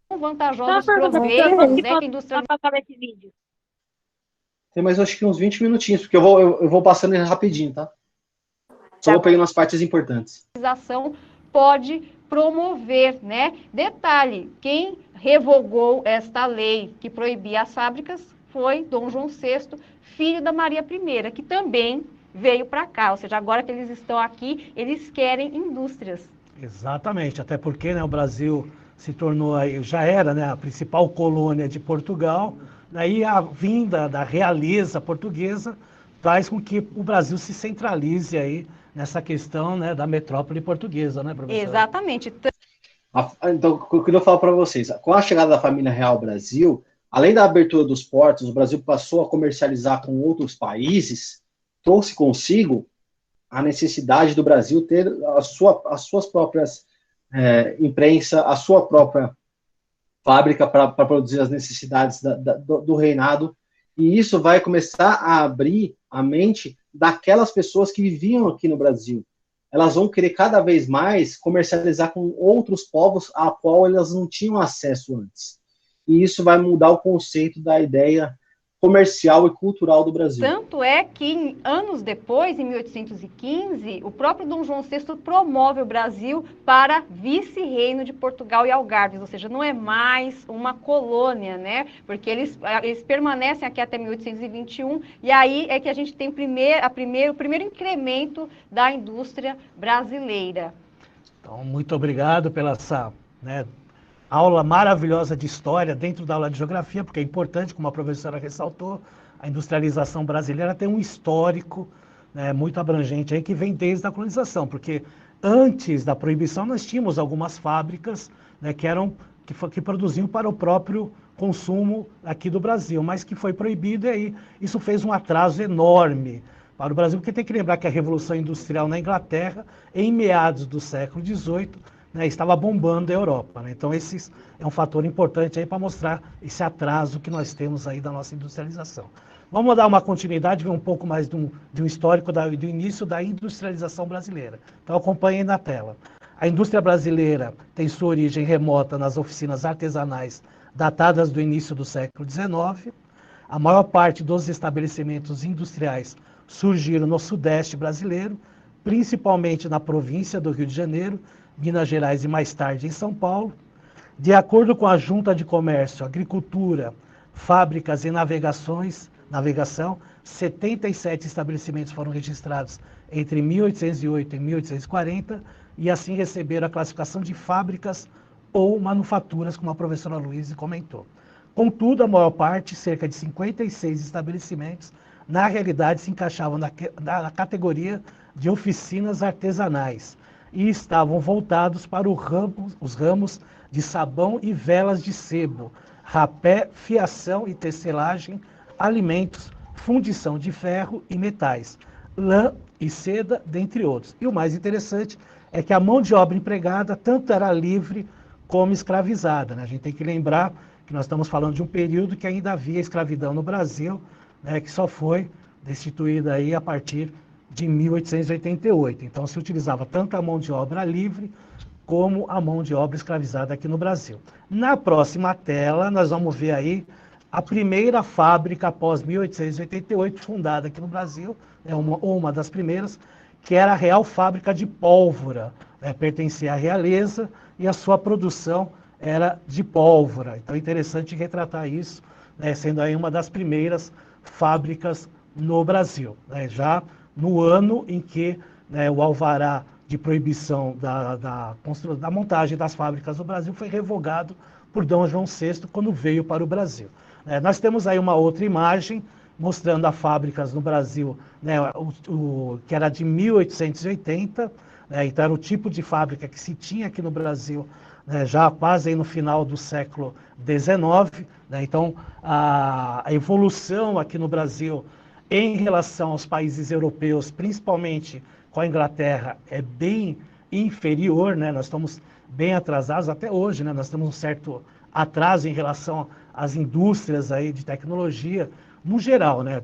Speaker 10: Vantajosos proveitos, né, que a indústria...
Speaker 5: esse vídeo.
Speaker 2: Tem mais, acho que uns 20 minutinhos, porque eu vou passando ele rapidinho, tá? Só vou pegando as partes importantes.
Speaker 10: Pode promover, né? Detalhe, quem revogou esta lei que proibia as fábricas foi Dom João VI, filho da Maria I, que também veio para cá. Ou seja, agora que eles estão aqui, eles querem indústrias.
Speaker 15: Exatamente, até porque, né, o Brasil se tornou, já era, né, a principal colônia de Portugal, daí a vinda da realeza portuguesa faz com que o Brasil se centralize aí nessa questão, né, da metrópole portuguesa, né, professor?
Speaker 10: Exatamente.
Speaker 2: Então, eu queria falar para vocês, com a chegada da família real ao Brasil, além da abertura dos portos, o Brasil passou a comercializar com outros países, trouxe consigo a necessidade do Brasil ter as suas próprias imprensa, a sua própria fábrica para produzir as necessidades do reinado, e isso vai começar a abrir a mente daquelas pessoas que viviam aqui no Brasil. Elas vão querer cada vez mais comercializar com outros povos a qual elas não tinham acesso antes. E isso vai mudar o conceito da ideia comercial e cultural do Brasil.
Speaker 10: Tanto é que, anos depois, em 1815, o próprio Dom João VI promove o Brasil para vice-reino de Portugal e Algarves, ou seja, não é mais uma colônia, né? Porque eles permanecem aqui até 1821, e aí é que a gente tem o primeiro incremento da indústria brasileira.
Speaker 15: Então, muito obrigado pela essa, né, aula maravilhosa de história dentro da aula de geografia, porque é importante, como a professora ressaltou, a industrialização brasileira tem um histórico, né, muito abrangente aí, que vem desde a colonização, porque antes da proibição nós tínhamos algumas fábricas, né, que produziam para o próprio consumo aqui do Brasil, mas que foi proibido, e aí isso fez um atraso enorme para o Brasil, porque tem que lembrar que a Revolução Industrial na Inglaterra, em meados do século XVIII, né, estava bombando a Europa, né? Então esse é um fator importante aí para mostrar esse atraso que nós temos aí da nossa industrialização. Vamos dar uma continuidade, ver um pouco mais de um histórico do início da industrialização brasileira. Então acompanhem na tela. A indústria brasileira tem sua origem remota nas oficinas artesanais datadas do início do século XIX. A maior parte dos estabelecimentos industriais surgiram no sudeste brasileiro, principalmente na província do Rio de Janeiro, Minas Gerais e mais tarde em São Paulo. De acordo com a Junta de Comércio, Agricultura, Fábricas e Navegação, 77 estabelecimentos foram registrados entre 1808 e 1840 e assim receberam a classificação de fábricas ou manufaturas, como a professora Luísa comentou. Contudo, a maior parte, cerca de 56 estabelecimentos, na realidade se encaixavam na categoria de oficinas artesanais, e estavam voltados para os ramos de sabão e velas de sebo, rapé, fiação e tecelagem, alimentos, fundição de ferro e metais, lã e seda, dentre outros. E o mais interessante é que a mão de obra empregada tanto era livre como escravizada, né? A gente tem que lembrar que nós estamos falando de um período que ainda havia escravidão no Brasil, né, que só foi destituída aí a partir de 1888. Então se utilizava tanto a mão de obra livre como a mão de obra escravizada aqui no Brasil. Na próxima tela nós vamos ver aí a primeira fábrica após 1888 fundada aqui no Brasil, uma das primeiras, que era a Real Fábrica de Pólvora, né, pertencia à realeza e a sua produção era de pólvora. Então é interessante retratar isso, né, sendo aí uma das primeiras fábricas no Brasil, né, já no ano em que, né, o alvará de proibição da montagem das fábricas no Brasil foi revogado por Dom João VI quando veio para o Brasil. Nós temos aí uma outra imagem mostrando as fábricas no Brasil, né, que era de 1880, né, então era o tipo de fábrica que se tinha aqui no Brasil, né, já quase aí no final do século XIX, né, então a evolução aqui no Brasil em relação aos países europeus, principalmente com a Inglaterra, é bem inferior, né? Nós estamos bem atrasados até hoje, né? Nós temos um certo atraso em relação às indústrias aí de tecnologia, no geral, né?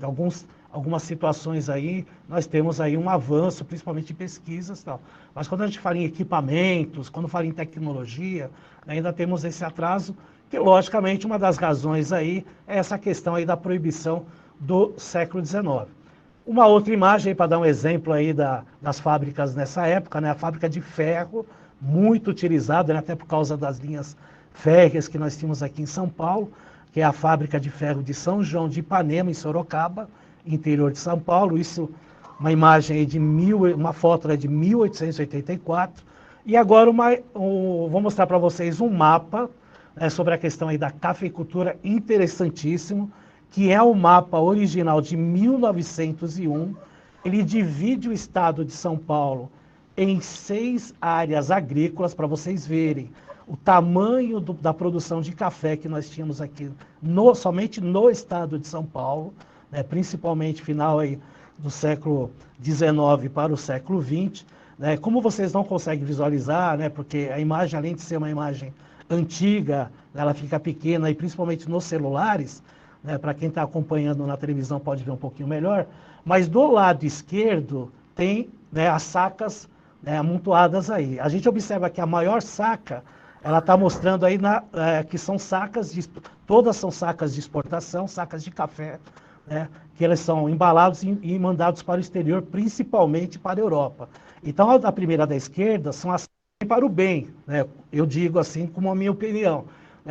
Speaker 15: algumas situações aí, nós temos aí um avanço, principalmente em pesquisas e tal. Mas quando a gente fala em equipamentos, quando fala em tecnologia, ainda temos esse atraso, que logicamente uma das razões aí é essa questão aí da proibição do século XIX. Uma outra imagem, para dar um exemplo aí das fábricas nessa época, né? A fábrica de ferro, muito utilizada, né? Até por causa das linhas férreas que nós tínhamos aqui em São Paulo, que é a fábrica de ferro de São João de Ipanema, em Sorocaba, interior de São Paulo. Isso, uma imagem aí uma foto de 1884. E agora vou mostrar para vocês um mapa, né, sobre a questão aí da cafeicultura, interessantíssimo, que é o mapa original de 1901. Ele divide o estado de São Paulo em 6 áreas agrícolas, para vocês verem o tamanho da produção de café que nós tínhamos aqui, somente no estado de São Paulo, né, principalmente final aí do século XIX para o século XX. Né, como vocês não conseguem visualizar, né, porque a imagem, além de ser uma imagem antiga, ela fica pequena, e principalmente nos celulares, né, para quem está acompanhando na televisão pode ver um pouquinho melhor, mas do lado esquerdo tem, né, as sacas, né, amontoadas aí. A gente observa que a maior saca, ela está mostrando aí que são sacas, todas são sacas de exportação, sacas de café, né, que elas são embalados e mandados para o exterior, principalmente para a Europa. Então, a primeira da esquerda são as para o bem, né? Eu digo assim como a minha opinião.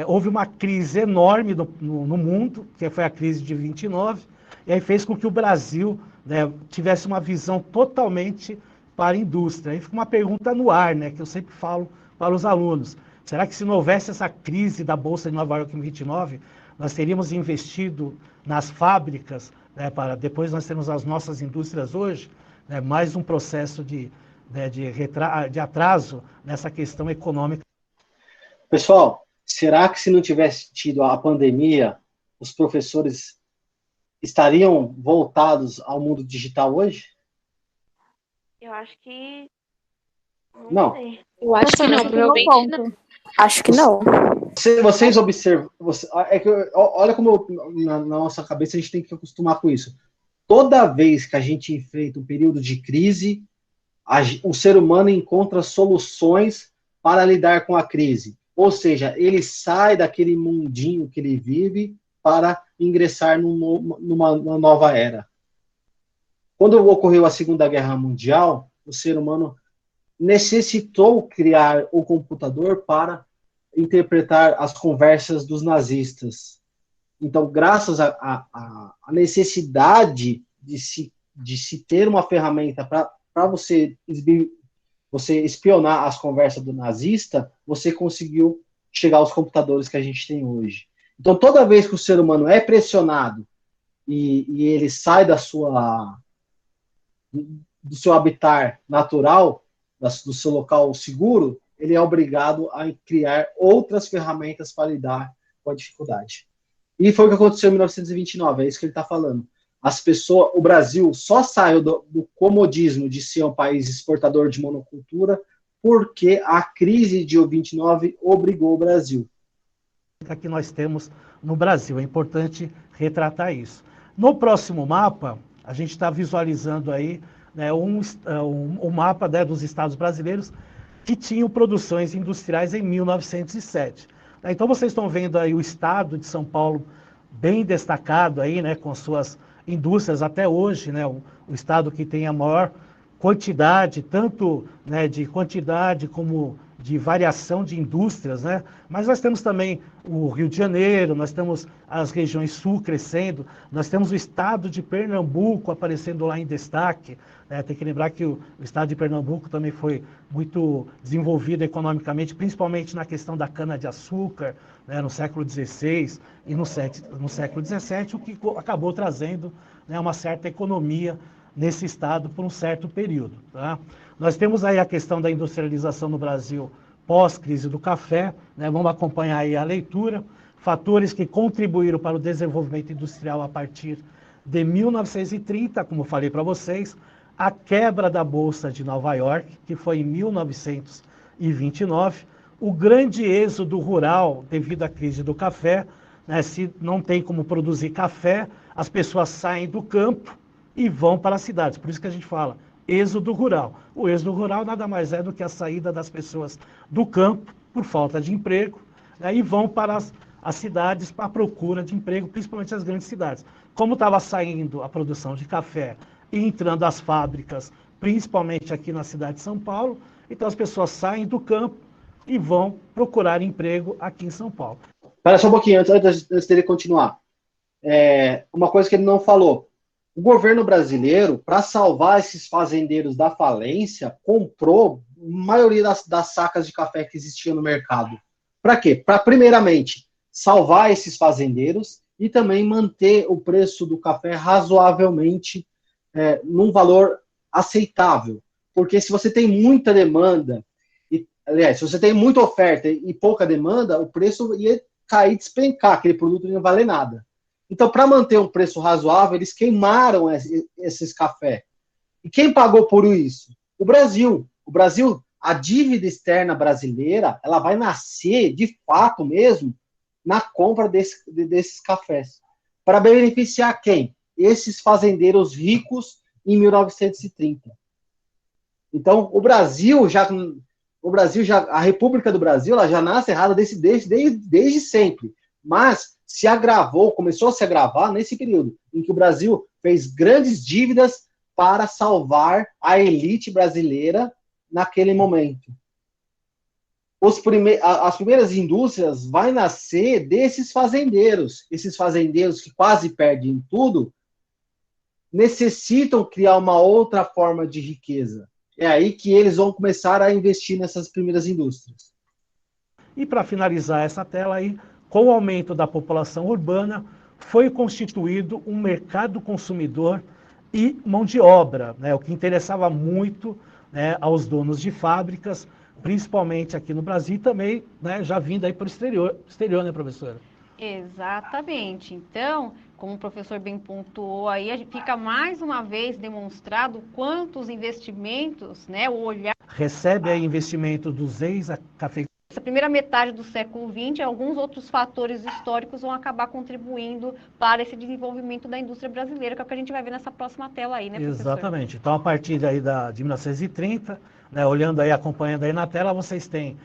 Speaker 15: Houve uma crise enorme no mundo, que foi a crise de 29, e aí fez com que o Brasil, né, tivesse uma visão totalmente para a indústria. Aí fica uma pergunta no ar, né, que eu sempre falo para os alunos. Será que se não houvesse essa crise da Bolsa de Nova York em 29, nós teríamos investido nas fábricas, né, para depois nós termos as nossas indústrias hoje, né, mais um processo de atraso nessa questão econômica?
Speaker 1: Pessoal, será que se não tivesse tido a pandemia, os professores estariam voltados ao mundo digital hoje?
Speaker 3: Eu acho que...
Speaker 1: Não.
Speaker 4: Eu acho que não, provavelmente não. Acho que não.
Speaker 1: Vocês observam... olha como na nossa cabeça a gente tem que acostumar com isso. Toda vez que a gente enfrenta um período de crise, o ser humano encontra soluções para lidar com a crise. Ou seja, ele sai daquele mundinho que ele vive para ingressar numa nova era. Quando ocorreu a Segunda Guerra Mundial, o ser humano necessitou criar o computador para interpretar as conversas dos nazistas. Então, graças à necessidade de se ter uma ferramenta para você espionar as conversas do nazista, você conseguiu chegar aos computadores que a gente tem hoje. Então, toda vez que o ser humano é pressionado e ele sai do seu habitat natural, do seu local seguro, ele é obrigado a criar outras ferramentas para lidar com a dificuldade. E foi o que aconteceu em 1929, é isso que ele está falando. O Brasil só saiu do comodismo de ser um país exportador de monocultura porque a crise de 29 obrigou o Brasil.
Speaker 15: Que nós temos no Brasil, é importante retratar isso. No próximo mapa, a gente está visualizando aí, né, um mapa, né, dos estados brasileiros que tinham produções industriais em 1907. Então vocês estão vendo aí o estado de São Paulo bem destacado aí, né, com suas indústrias até hoje, né, o estado que tem a maior quantidade, tanto, né, de quantidade como de variação de indústrias, né? Mas nós temos também o Rio de Janeiro, nós temos as regiões sul crescendo, nós temos o estado de Pernambuco aparecendo lá em destaque, né? Tem que lembrar que o estado de Pernambuco também foi muito desenvolvido economicamente, principalmente na questão da cana-de-açúcar, né, no século XVI e no século XVII, o que acabou trazendo, né, uma certa economia nesse estado por um certo período. Tá? Nós temos aí a questão da industrialização no Brasil pós-crise do café, né? Vamos acompanhar aí a leitura, fatores que contribuíram para o desenvolvimento industrial a partir de 1930, como falei para vocês, a quebra da Bolsa de Nova York, que foi em 1929, o grande êxodo rural devido à crise do café, né? Se não tem como produzir café, as pessoas saem do campo, e vão para as cidades. Por isso que a gente fala êxodo rural. O êxodo rural nada mais é do que a saída das pessoas do campo por falta de emprego, né, e vão para as cidades para a procura de emprego, principalmente as grandes cidades. Como estava saindo a produção de café e entrando as fábricas, principalmente aqui na cidade de São Paulo, então as pessoas saem do campo e vão procurar emprego aqui em São Paulo.
Speaker 2: Espera só um pouquinho, antes dele continuar. Uma coisa que ele não falou. O governo brasileiro, para salvar esses fazendeiros da falência, comprou a maioria das sacas de café que existiam no mercado. Para quê? Para, primeiramente, salvar esses fazendeiros e também manter o preço do café razoavelmente num valor aceitável. Porque se você tem muita demanda, aliás, se você tem muita oferta e pouca demanda, o preço ia cair, despencar, aquele produto não ia valer nada. Então, para manter um preço razoável, eles queimaram esses cafés. E quem pagou por isso? O Brasil. O Brasil, a dívida externa brasileira, ela vai nascer, de fato mesmo, na compra desses cafés. Para beneficiar quem? Esses fazendeiros ricos em 1930. Então, a República do Brasil, ela já nasce errada desde sempre. Mas se agravou, começou a se agravar nesse período, em que o Brasil fez grandes dívidas para salvar a elite brasileira naquele momento. As primeiras indústrias vão nascer desses fazendeiros. Esses fazendeiros que quase perdem tudo, necessitam criar uma outra forma de riqueza. É aí que eles vão começar a investir nessas primeiras indústrias.
Speaker 15: E para finalizar essa tela aí, com o aumento da população urbana, foi constituído um mercado consumidor e mão de obra, né, o que interessava muito, né, aos donos de fábricas, principalmente aqui no Brasil, e também, né, já vindo aí para o exterior, né, professora?
Speaker 10: Exatamente. Então, como o professor bem pontuou aí, a gente fica mais uma vez demonstrado quantos investimentos, né, o olhar...
Speaker 15: Recebe aí investimento dos ex-cafeicultores.
Speaker 10: Essa primeira metade do século XX, alguns outros fatores históricos vão acabar contribuindo para esse desenvolvimento da indústria brasileira, que é o que a gente vai ver nessa próxima tela aí, né, professor?
Speaker 15: Exatamente. Então, a partir aí de 1930, né, olhando aí, acompanhando aí na tela, vocês têm,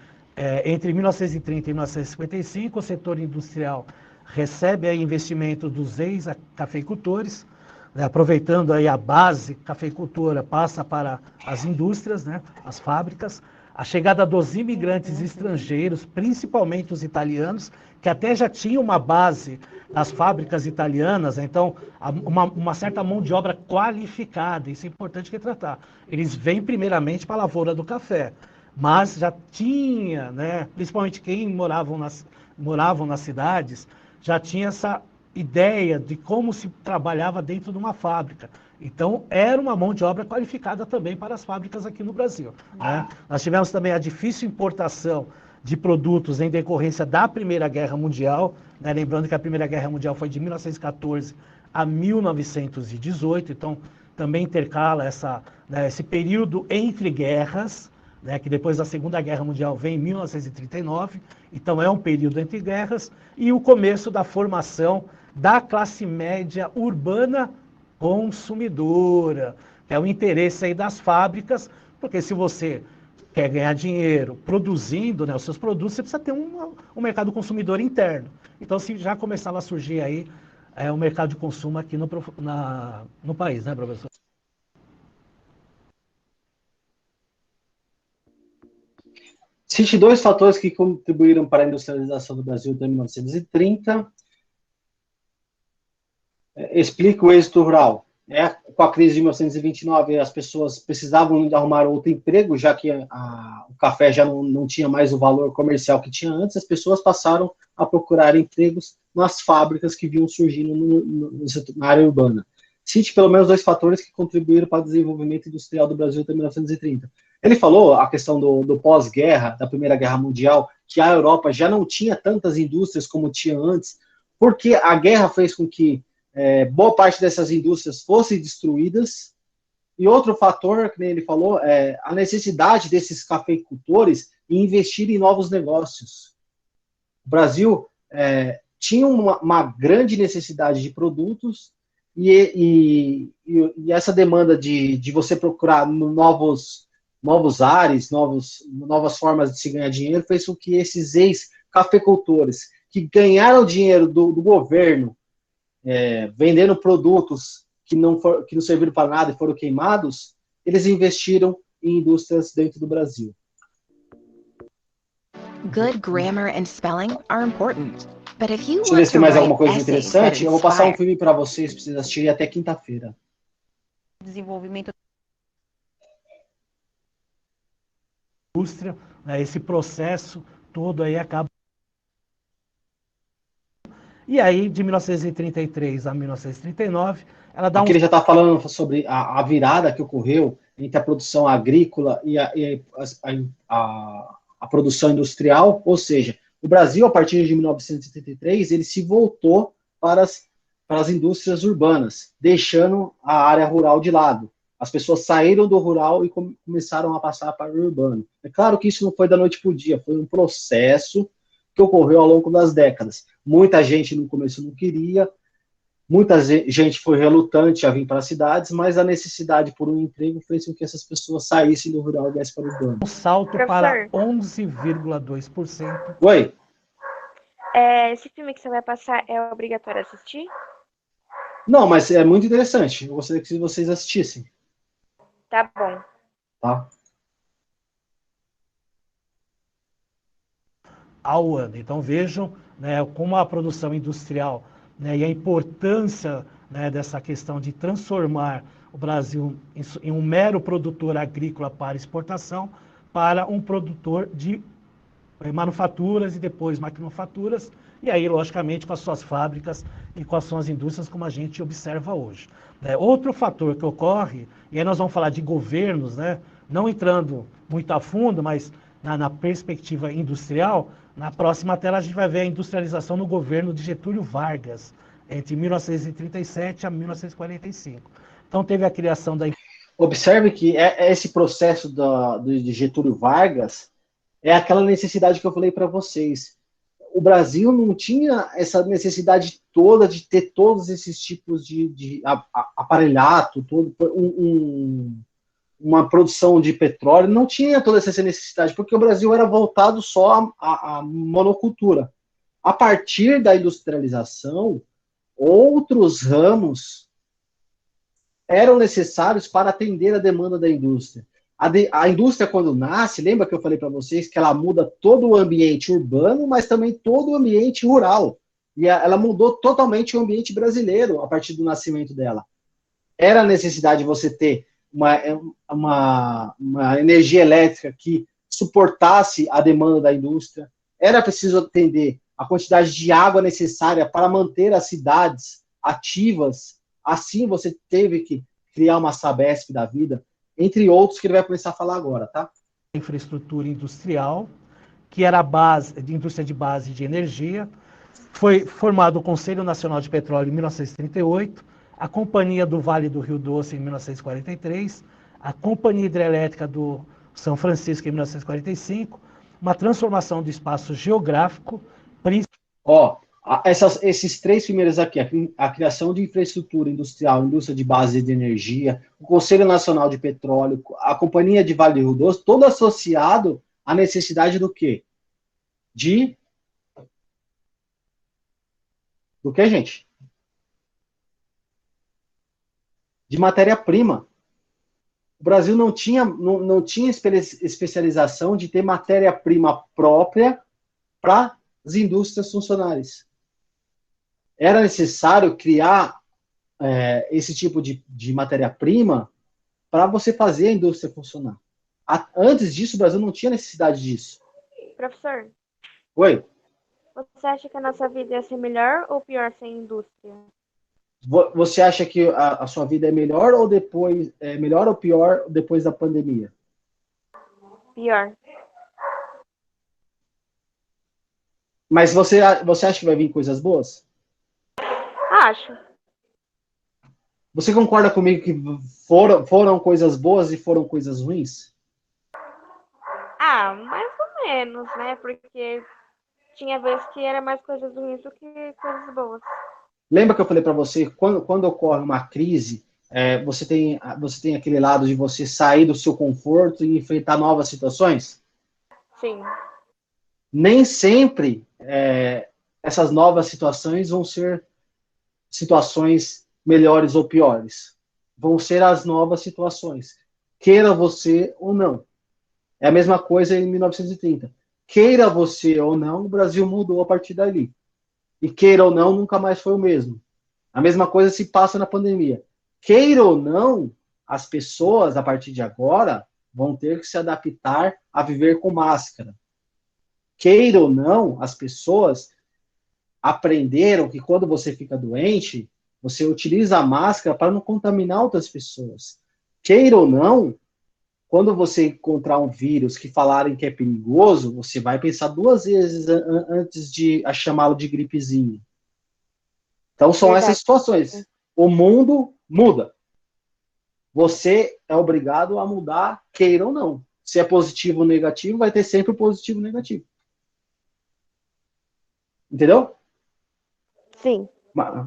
Speaker 15: entre 1930 e 1955, o setor industrial recebe aí investimento dos ex-cafeicultores, né, aproveitando aí a base cafeicultora, passa para as indústrias, né, as fábricas. A chegada dos imigrantes estrangeiros, principalmente os italianos, que até já tinham uma base nas fábricas italianas, então uma certa mão de obra qualificada, isso é importante retratar. Eles vêm primeiramente para a lavoura do café, mas já tinha, né, principalmente quem moravam nas cidades, já tinha essa ideia de como se trabalhava dentro de uma fábrica. Então, era uma mão de obra qualificada também para as fábricas aqui no Brasil, né? Nós tivemos também a difícil importação de produtos em decorrência da Primeira Guerra Mundial, né? Lembrando que a Primeira Guerra Mundial foi de 1914 a 1918, então também intercala esse período entre guerras, né? Que depois da Segunda Guerra Mundial vem em 1939, então é um período entre guerras, e o começo da formação da classe média urbana consumidora, é o interesse aí das fábricas, porque se você quer ganhar dinheiro produzindo, né, os seus produtos, você precisa ter um mercado consumidor interno. Então, se já começava a surgir aí o mercado de consumo aqui no país, né, professor?
Speaker 2: Cite dois fatores que contribuíram para a industrialização do Brasil até 1930. Explica o êxito rural. Com a crise de 1929, as pessoas precisavam arrumar outro emprego, já que o café já não tinha mais o valor comercial que tinha antes, as pessoas passaram a procurar empregos nas fábricas que vinham surgindo na área urbana. Cite pelo menos dois fatores que contribuíram para o desenvolvimento industrial do Brasil até 1930. Ele falou a questão do pós-guerra, da Primeira Guerra Mundial, que a Europa já não tinha tantas indústrias como tinha antes, porque a guerra fez com que boa parte dessas indústrias fossem destruídas. E outro fator, que ele falou, é a necessidade desses cafeicultores em investir em novos negócios. O Brasil tinha uma grande necessidade de produtos E essa demanda de você procurar novos ares, novas formas de se ganhar dinheiro, fez com que esses ex-cafeicultores que ganharam dinheiro do governo, vendendo produtos que não serviram para nada e foram queimados, eles investiram em indústrias dentro do Brasil.
Speaker 13: Good grammar and spelling are important. But if you
Speaker 2: Deixa eu ver
Speaker 13: want
Speaker 2: se tem
Speaker 13: to
Speaker 2: mais
Speaker 13: write
Speaker 2: alguma coisa
Speaker 13: essays that
Speaker 2: interessante. Eu vou passar um
Speaker 13: inspire,
Speaker 2: filme para vocês assistirem até quinta-feira.
Speaker 10: Desenvolvimento
Speaker 15: Indústria, né, esse processo todo aí acaba. E aí, de 1933 a 1939, ela dá
Speaker 2: Aqui ele já está falando sobre a virada que ocorreu entre a produção agrícola e a produção industrial, ou seja, o Brasil, a partir de 1973, ele se voltou para as indústrias urbanas, deixando a área rural de lado. As pessoas saíram do rural e começaram a passar para o urbano. É claro que isso não foi da noite para o dia, foi um processo que ocorreu ao longo das décadas. Muita gente no começo não queria, muita gente foi relutante a vir para as cidades, mas a necessidade por um emprego fez com que essas pessoas saíssem do rural e viessem para o urbano.
Speaker 15: Um salto para 11,2%.
Speaker 2: Oi?
Speaker 3: Esse filme que você vai passar é obrigatório assistir?
Speaker 2: Não, mas é muito interessante. Eu gostaria que vocês assistissem.
Speaker 3: Tá bom.
Speaker 2: Tá?
Speaker 15: Ao ano. Então vejam, né, como a produção industrial, né, e a importância, né, dessa questão de transformar o Brasil em um mero produtor agrícola para exportação para um produtor de manufaturas e depois maquinofaturas, e aí, logicamente, com as suas fábricas e com as suas indústrias, como a gente observa hoje. Outro fator que ocorre, e aí nós vamos falar de governos, né, não entrando muito a fundo, mas na perspectiva industrial, na próxima tela a gente vai ver a industrialização no governo de Getúlio Vargas, entre 1937 a 1945. Então teve a criação da...
Speaker 2: Observe que esse processo de Getúlio Vargas é aquela necessidade que eu falei para vocês. O Brasil não tinha essa necessidade toda de ter todos esses tipos de aparelhato, uma produção de petróleo, não tinha toda essa necessidade, porque o Brasil era voltado só à monocultura. A partir da industrialização, outros ramos eram necessários para atender a demanda da indústria. A indústria, quando nasce, lembra que eu falei para vocês que ela muda todo o ambiente urbano, mas também todo o ambiente rural. E ela mudou totalmente o ambiente brasileiro a partir do nascimento dela. Era a necessidade de você ter uma energia elétrica que suportasse a demanda da indústria. Era preciso atender a quantidade de água necessária para manter as cidades ativas. Assim, você teve que criar uma Sabesp da vida, entre outros que ele vai começar a falar agora, tá?
Speaker 15: Infraestrutura industrial, que era a base de indústria de base de energia. Foi formado o Conselho Nacional de Petróleo em 1938, a Companhia do Vale do Rio Doce em 1943, a Companhia Hidrelétrica do São Francisco em 1945, uma transformação do espaço geográfico.
Speaker 2: Esses três primeiros aqui, a criação de infraestrutura industrial, indústria de base de energia, o Conselho Nacional de Petróleo, a Companhia de Vale do Rio Doce, todo associado à necessidade do quê? Do que, gente? De matéria-prima. O Brasil não tinha especialização de ter matéria-prima própria para as indústrias funcionais. Era necessário criar esse tipo de matéria-prima para você fazer a indústria funcionar. Antes disso, o Brasil não tinha necessidade disso.
Speaker 3: Professor.
Speaker 2: Oi?
Speaker 3: Você acha que a nossa vida ia ser melhor ou pior sem indústria?
Speaker 2: Você acha que a sua vida é melhor ou pior depois da pandemia?
Speaker 3: Pior.
Speaker 2: Mas você acha que vai vir coisas boas?
Speaker 3: Acho.
Speaker 2: Você concorda comigo que foram coisas boas e foram coisas ruins?
Speaker 3: Mais ou menos, né? Porque tinha vezes que era mais coisas ruins do que coisas boas.
Speaker 2: Lembra que eu falei para você, quando ocorre uma crise, você tem aquele lado de você sair do seu conforto e enfrentar novas situações?
Speaker 3: Sim.
Speaker 2: Nem sempre essas novas situações vão ser situações melhores ou piores. Vão ser as novas situações, queira você ou não. É a mesma coisa em 1930. Queira você ou não, o Brasil mudou a partir dali. E queira ou não, nunca mais foi o mesmo. A mesma coisa se passa na pandemia. Queira ou não, as pessoas, a partir de agora, vão ter que se adaptar a viver com máscara. Queira ou não, as pessoas aprenderam que quando você fica doente, você utiliza a máscara para não contaminar outras pessoas. Queira ou não, quando você encontrar um vírus que falarem que é perigoso, você vai pensar 2 vezes antes de chamá-lo de gripezinha. Então, são essas situações. O mundo muda. Você é obrigado a mudar, queira ou não. Se é positivo ou negativo, vai ter sempre o positivo e o negativo. Entendeu?
Speaker 4: Sim.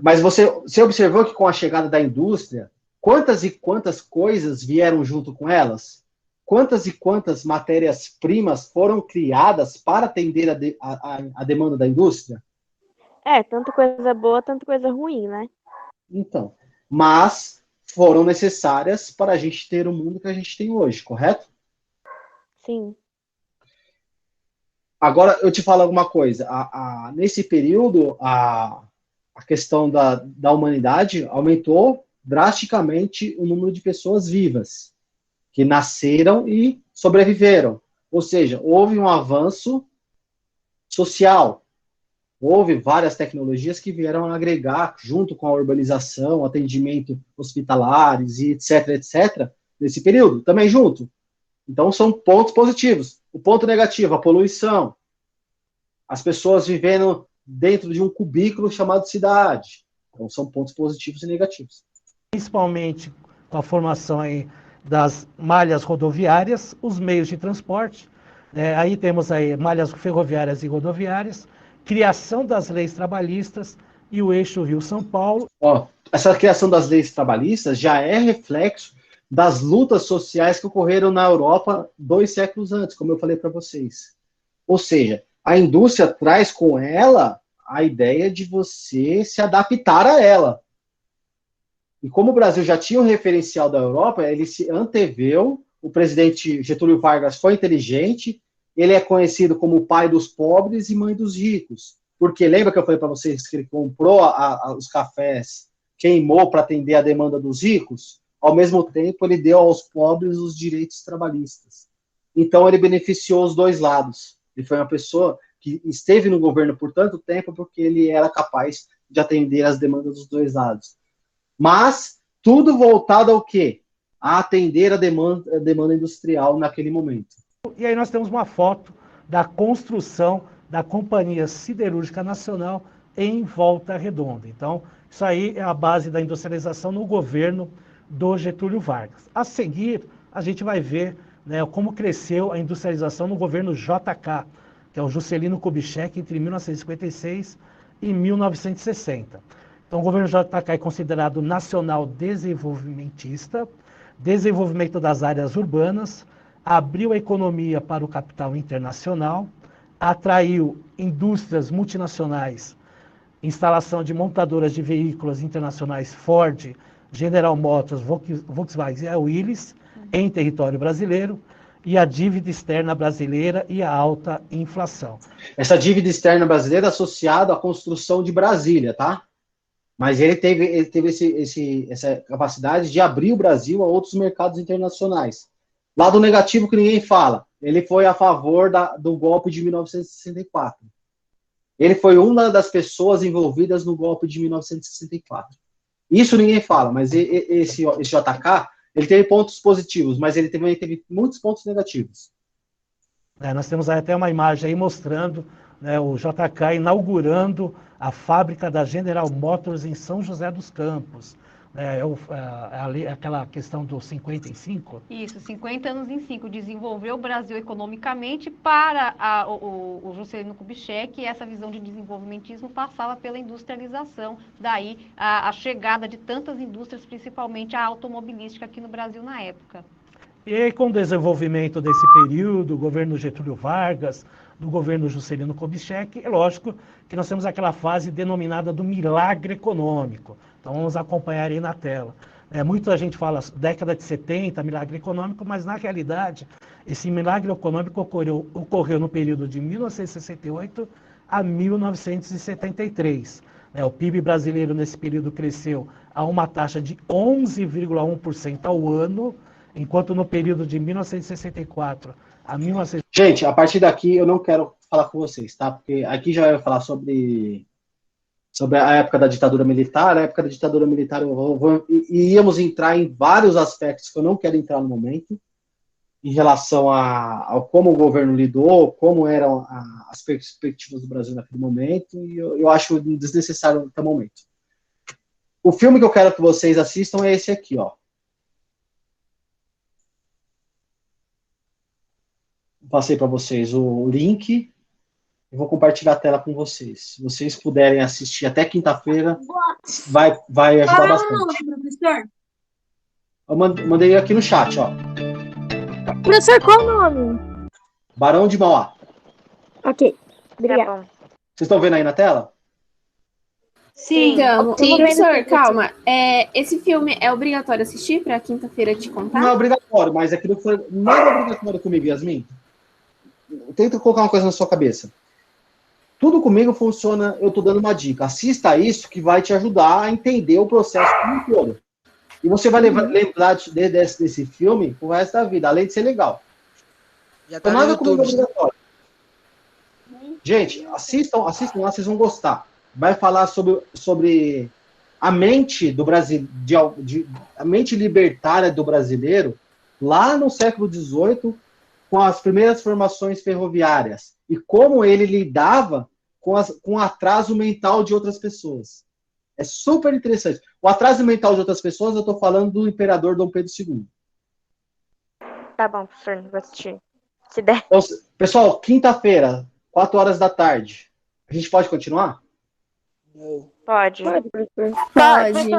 Speaker 2: Mas você observou que com a chegada da indústria, quantas e quantas coisas vieram junto com elas? Quantas e quantas matérias-primas foram criadas para atender a demanda da indústria?
Speaker 4: Tanto coisa boa, tanto coisa ruim, né?
Speaker 2: Então, mas foram necessárias para a gente ter o mundo que a gente tem hoje, correto?
Speaker 4: Sim.
Speaker 2: Agora, eu te falo alguma coisa. Nesse período, a questão da humanidade aumentou drasticamente o número de pessoas vivas, que nasceram e sobreviveram. Ou seja, houve um avanço social. Houve várias tecnologias que vieram agregar, junto com a urbanização, atendimento hospitalares e etc., nesse período, também junto. Então, são pontos positivos. O ponto negativo, a poluição. As pessoas vivendo dentro de um cubículo chamado cidade. Então, são pontos positivos e negativos.
Speaker 15: Principalmente com a formação aí das malhas rodoviárias, os meios de transporte. Aí temos aí malhas ferroviárias e rodoviárias, criação das leis trabalhistas e o eixo Rio-São Paulo.
Speaker 2: Essa criação das leis trabalhistas já é reflexo das lutas sociais que ocorreram na Europa 2 séculos antes, como eu falei para vocês. Ou seja, a indústria traz com ela a ideia de você se adaptar a ela. E como o Brasil já tinha um referencial da Europa, ele se anteveu, o presidente Getúlio Vargas foi inteligente, ele é conhecido como o pai dos pobres e mãe dos ricos. Porque lembra que eu falei para vocês que ele comprou os cafés, queimou para atender a demanda dos ricos? Ao mesmo tempo, ele deu aos pobres os direitos trabalhistas. Então, ele beneficiou os 2 lados. Ele foi uma pessoa que esteve no governo por tanto tempo porque ele era capaz de atender as demandas dos 2 lados. Mas, tudo voltado ao quê? A atender a demanda industrial naquele momento.
Speaker 15: E aí nós temos uma foto da construção da Companhia Siderúrgica Nacional em Volta Redonda. Então, isso aí é a base da industrialização no governo do Getúlio Vargas. A seguir, a gente vai ver, né, como cresceu a industrialização no governo JK, que é o Juscelino Kubitschek, entre 1956 e 1960. Então, o governo JK é considerado nacional desenvolvimentista, desenvolvimento das áreas urbanas, abriu a economia para o capital internacional, atraiu indústrias multinacionais, instalação de montadoras de veículos internacionais Ford, General Motors, Volkswagen e Willys em território brasileiro, e a dívida externa brasileira e a alta inflação.
Speaker 2: Essa dívida externa brasileira associada à construção de Brasília, tá? Mas ele teve essa capacidade de abrir o Brasil a outros mercados internacionais. Lado negativo que ninguém fala, ele foi a favor do golpe de 1964. Ele foi uma das pessoas envolvidas no golpe de 1964. Isso ninguém fala, mas esse JK, ele teve pontos positivos, mas ele também teve muitos pontos negativos.
Speaker 15: Nós temos até uma imagem aí mostrando, né, o JK inaugurando a fábrica da General Motors em São José dos Campos. Aquela questão dos 55.
Speaker 10: Isso, 50 anos em 5, desenvolveu o Brasil economicamente para o Juscelino Kubitschek, essa visão de desenvolvimentismo passava pela industrialização, daí a chegada de tantas indústrias, principalmente a automobilística aqui no Brasil na época.
Speaker 15: E aí, com o desenvolvimento desse período, o governo Getúlio Vargas, do governo Juscelino Kubitschek, é lógico que nós temos aquela fase denominada do milagre econômico. Então, vamos acompanhar aí na tela. Muita gente fala década de 70, milagre econômico, mas na realidade, esse milagre econômico ocorreu no período de 1968 a 1973. O PIB brasileiro nesse período cresceu a uma taxa de 11,1% ao ano, enquanto no período de 1964 a 19...
Speaker 2: Gente, a partir daqui eu não quero falar com vocês, tá? Porque aqui já vai falar sobre a época da ditadura militar. A época da ditadura militar íamos entrar em vários aspectos que eu não quero entrar no momento, em relação a como o governo lidou, como eram as perspectivas do Brasil naquele momento, e eu acho desnecessário até o momento. O filme que eu quero que vocês assistam é esse aqui, ó. Passei para vocês o link. Eu vou compartilhar a tela com vocês. Se vocês puderem assistir até quinta-feira, vai ajudar bastante.
Speaker 16: Professor?
Speaker 2: Eu mandei aqui no chat, ó.
Speaker 16: Professor, qual o nome?
Speaker 2: Barão de Mauá.
Speaker 16: Ok, obrigado.
Speaker 2: Vocês estão vendo aí na tela?
Speaker 16: Sim,
Speaker 17: então, professor, calma. Esse filme é obrigatório assistir para quinta-feira te contar?
Speaker 2: Não é obrigatório, mas aquilo que foi não é obrigatório comigo, Yasmin. Tenta colocar uma coisa na sua cabeça. Tudo comigo funciona, eu tô dando uma dica. Assista isso que vai te ajudar a entender o processo como um todo. E você vai lembrar desse filme pro resto da vida, além de ser legal.
Speaker 7: Já tá
Speaker 2: nada
Speaker 7: no
Speaker 2: comigo é
Speaker 7: YouTube.
Speaker 2: obrigatório. Gente, assistam lá, vocês vão gostar. Vai falar sobre a mente do Brasil, a mente libertária do brasileiro, lá no século XVIII, com as primeiras formações ferroviárias, e como ele lidava com o atraso mental de outras pessoas. É super interessante. O atraso mental de outras pessoas, eu estou falando do imperador Dom Pedro II.
Speaker 3: Tá bom, professor, vou assistir. Se der.
Speaker 2: Então, pessoal, quinta-feira, 4 horas da tarde. A gente pode continuar?
Speaker 3: Pode.
Speaker 16: Professor,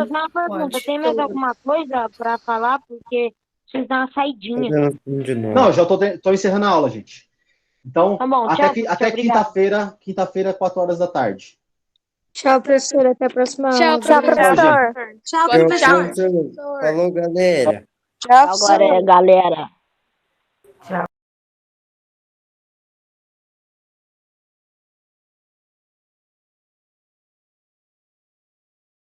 Speaker 16: uma pergunta. Tem mais alguma coisa para falar? Porque preciso dar uma saidinha.
Speaker 2: Não, já tô encerrando a aula, gente. Então,
Speaker 16: Tá bom,
Speaker 2: até
Speaker 16: tchau,
Speaker 2: até
Speaker 16: obrigada.
Speaker 2: quinta-feira, 4 horas da tarde.
Speaker 16: Tchau, professor. Até a próxima
Speaker 5: Tchau,
Speaker 16: aula.
Speaker 5: professor.
Speaker 16: Tchau,
Speaker 9: Tchau, Falou, galera.
Speaker 16: Tchau, galera.
Speaker 3: Tchau.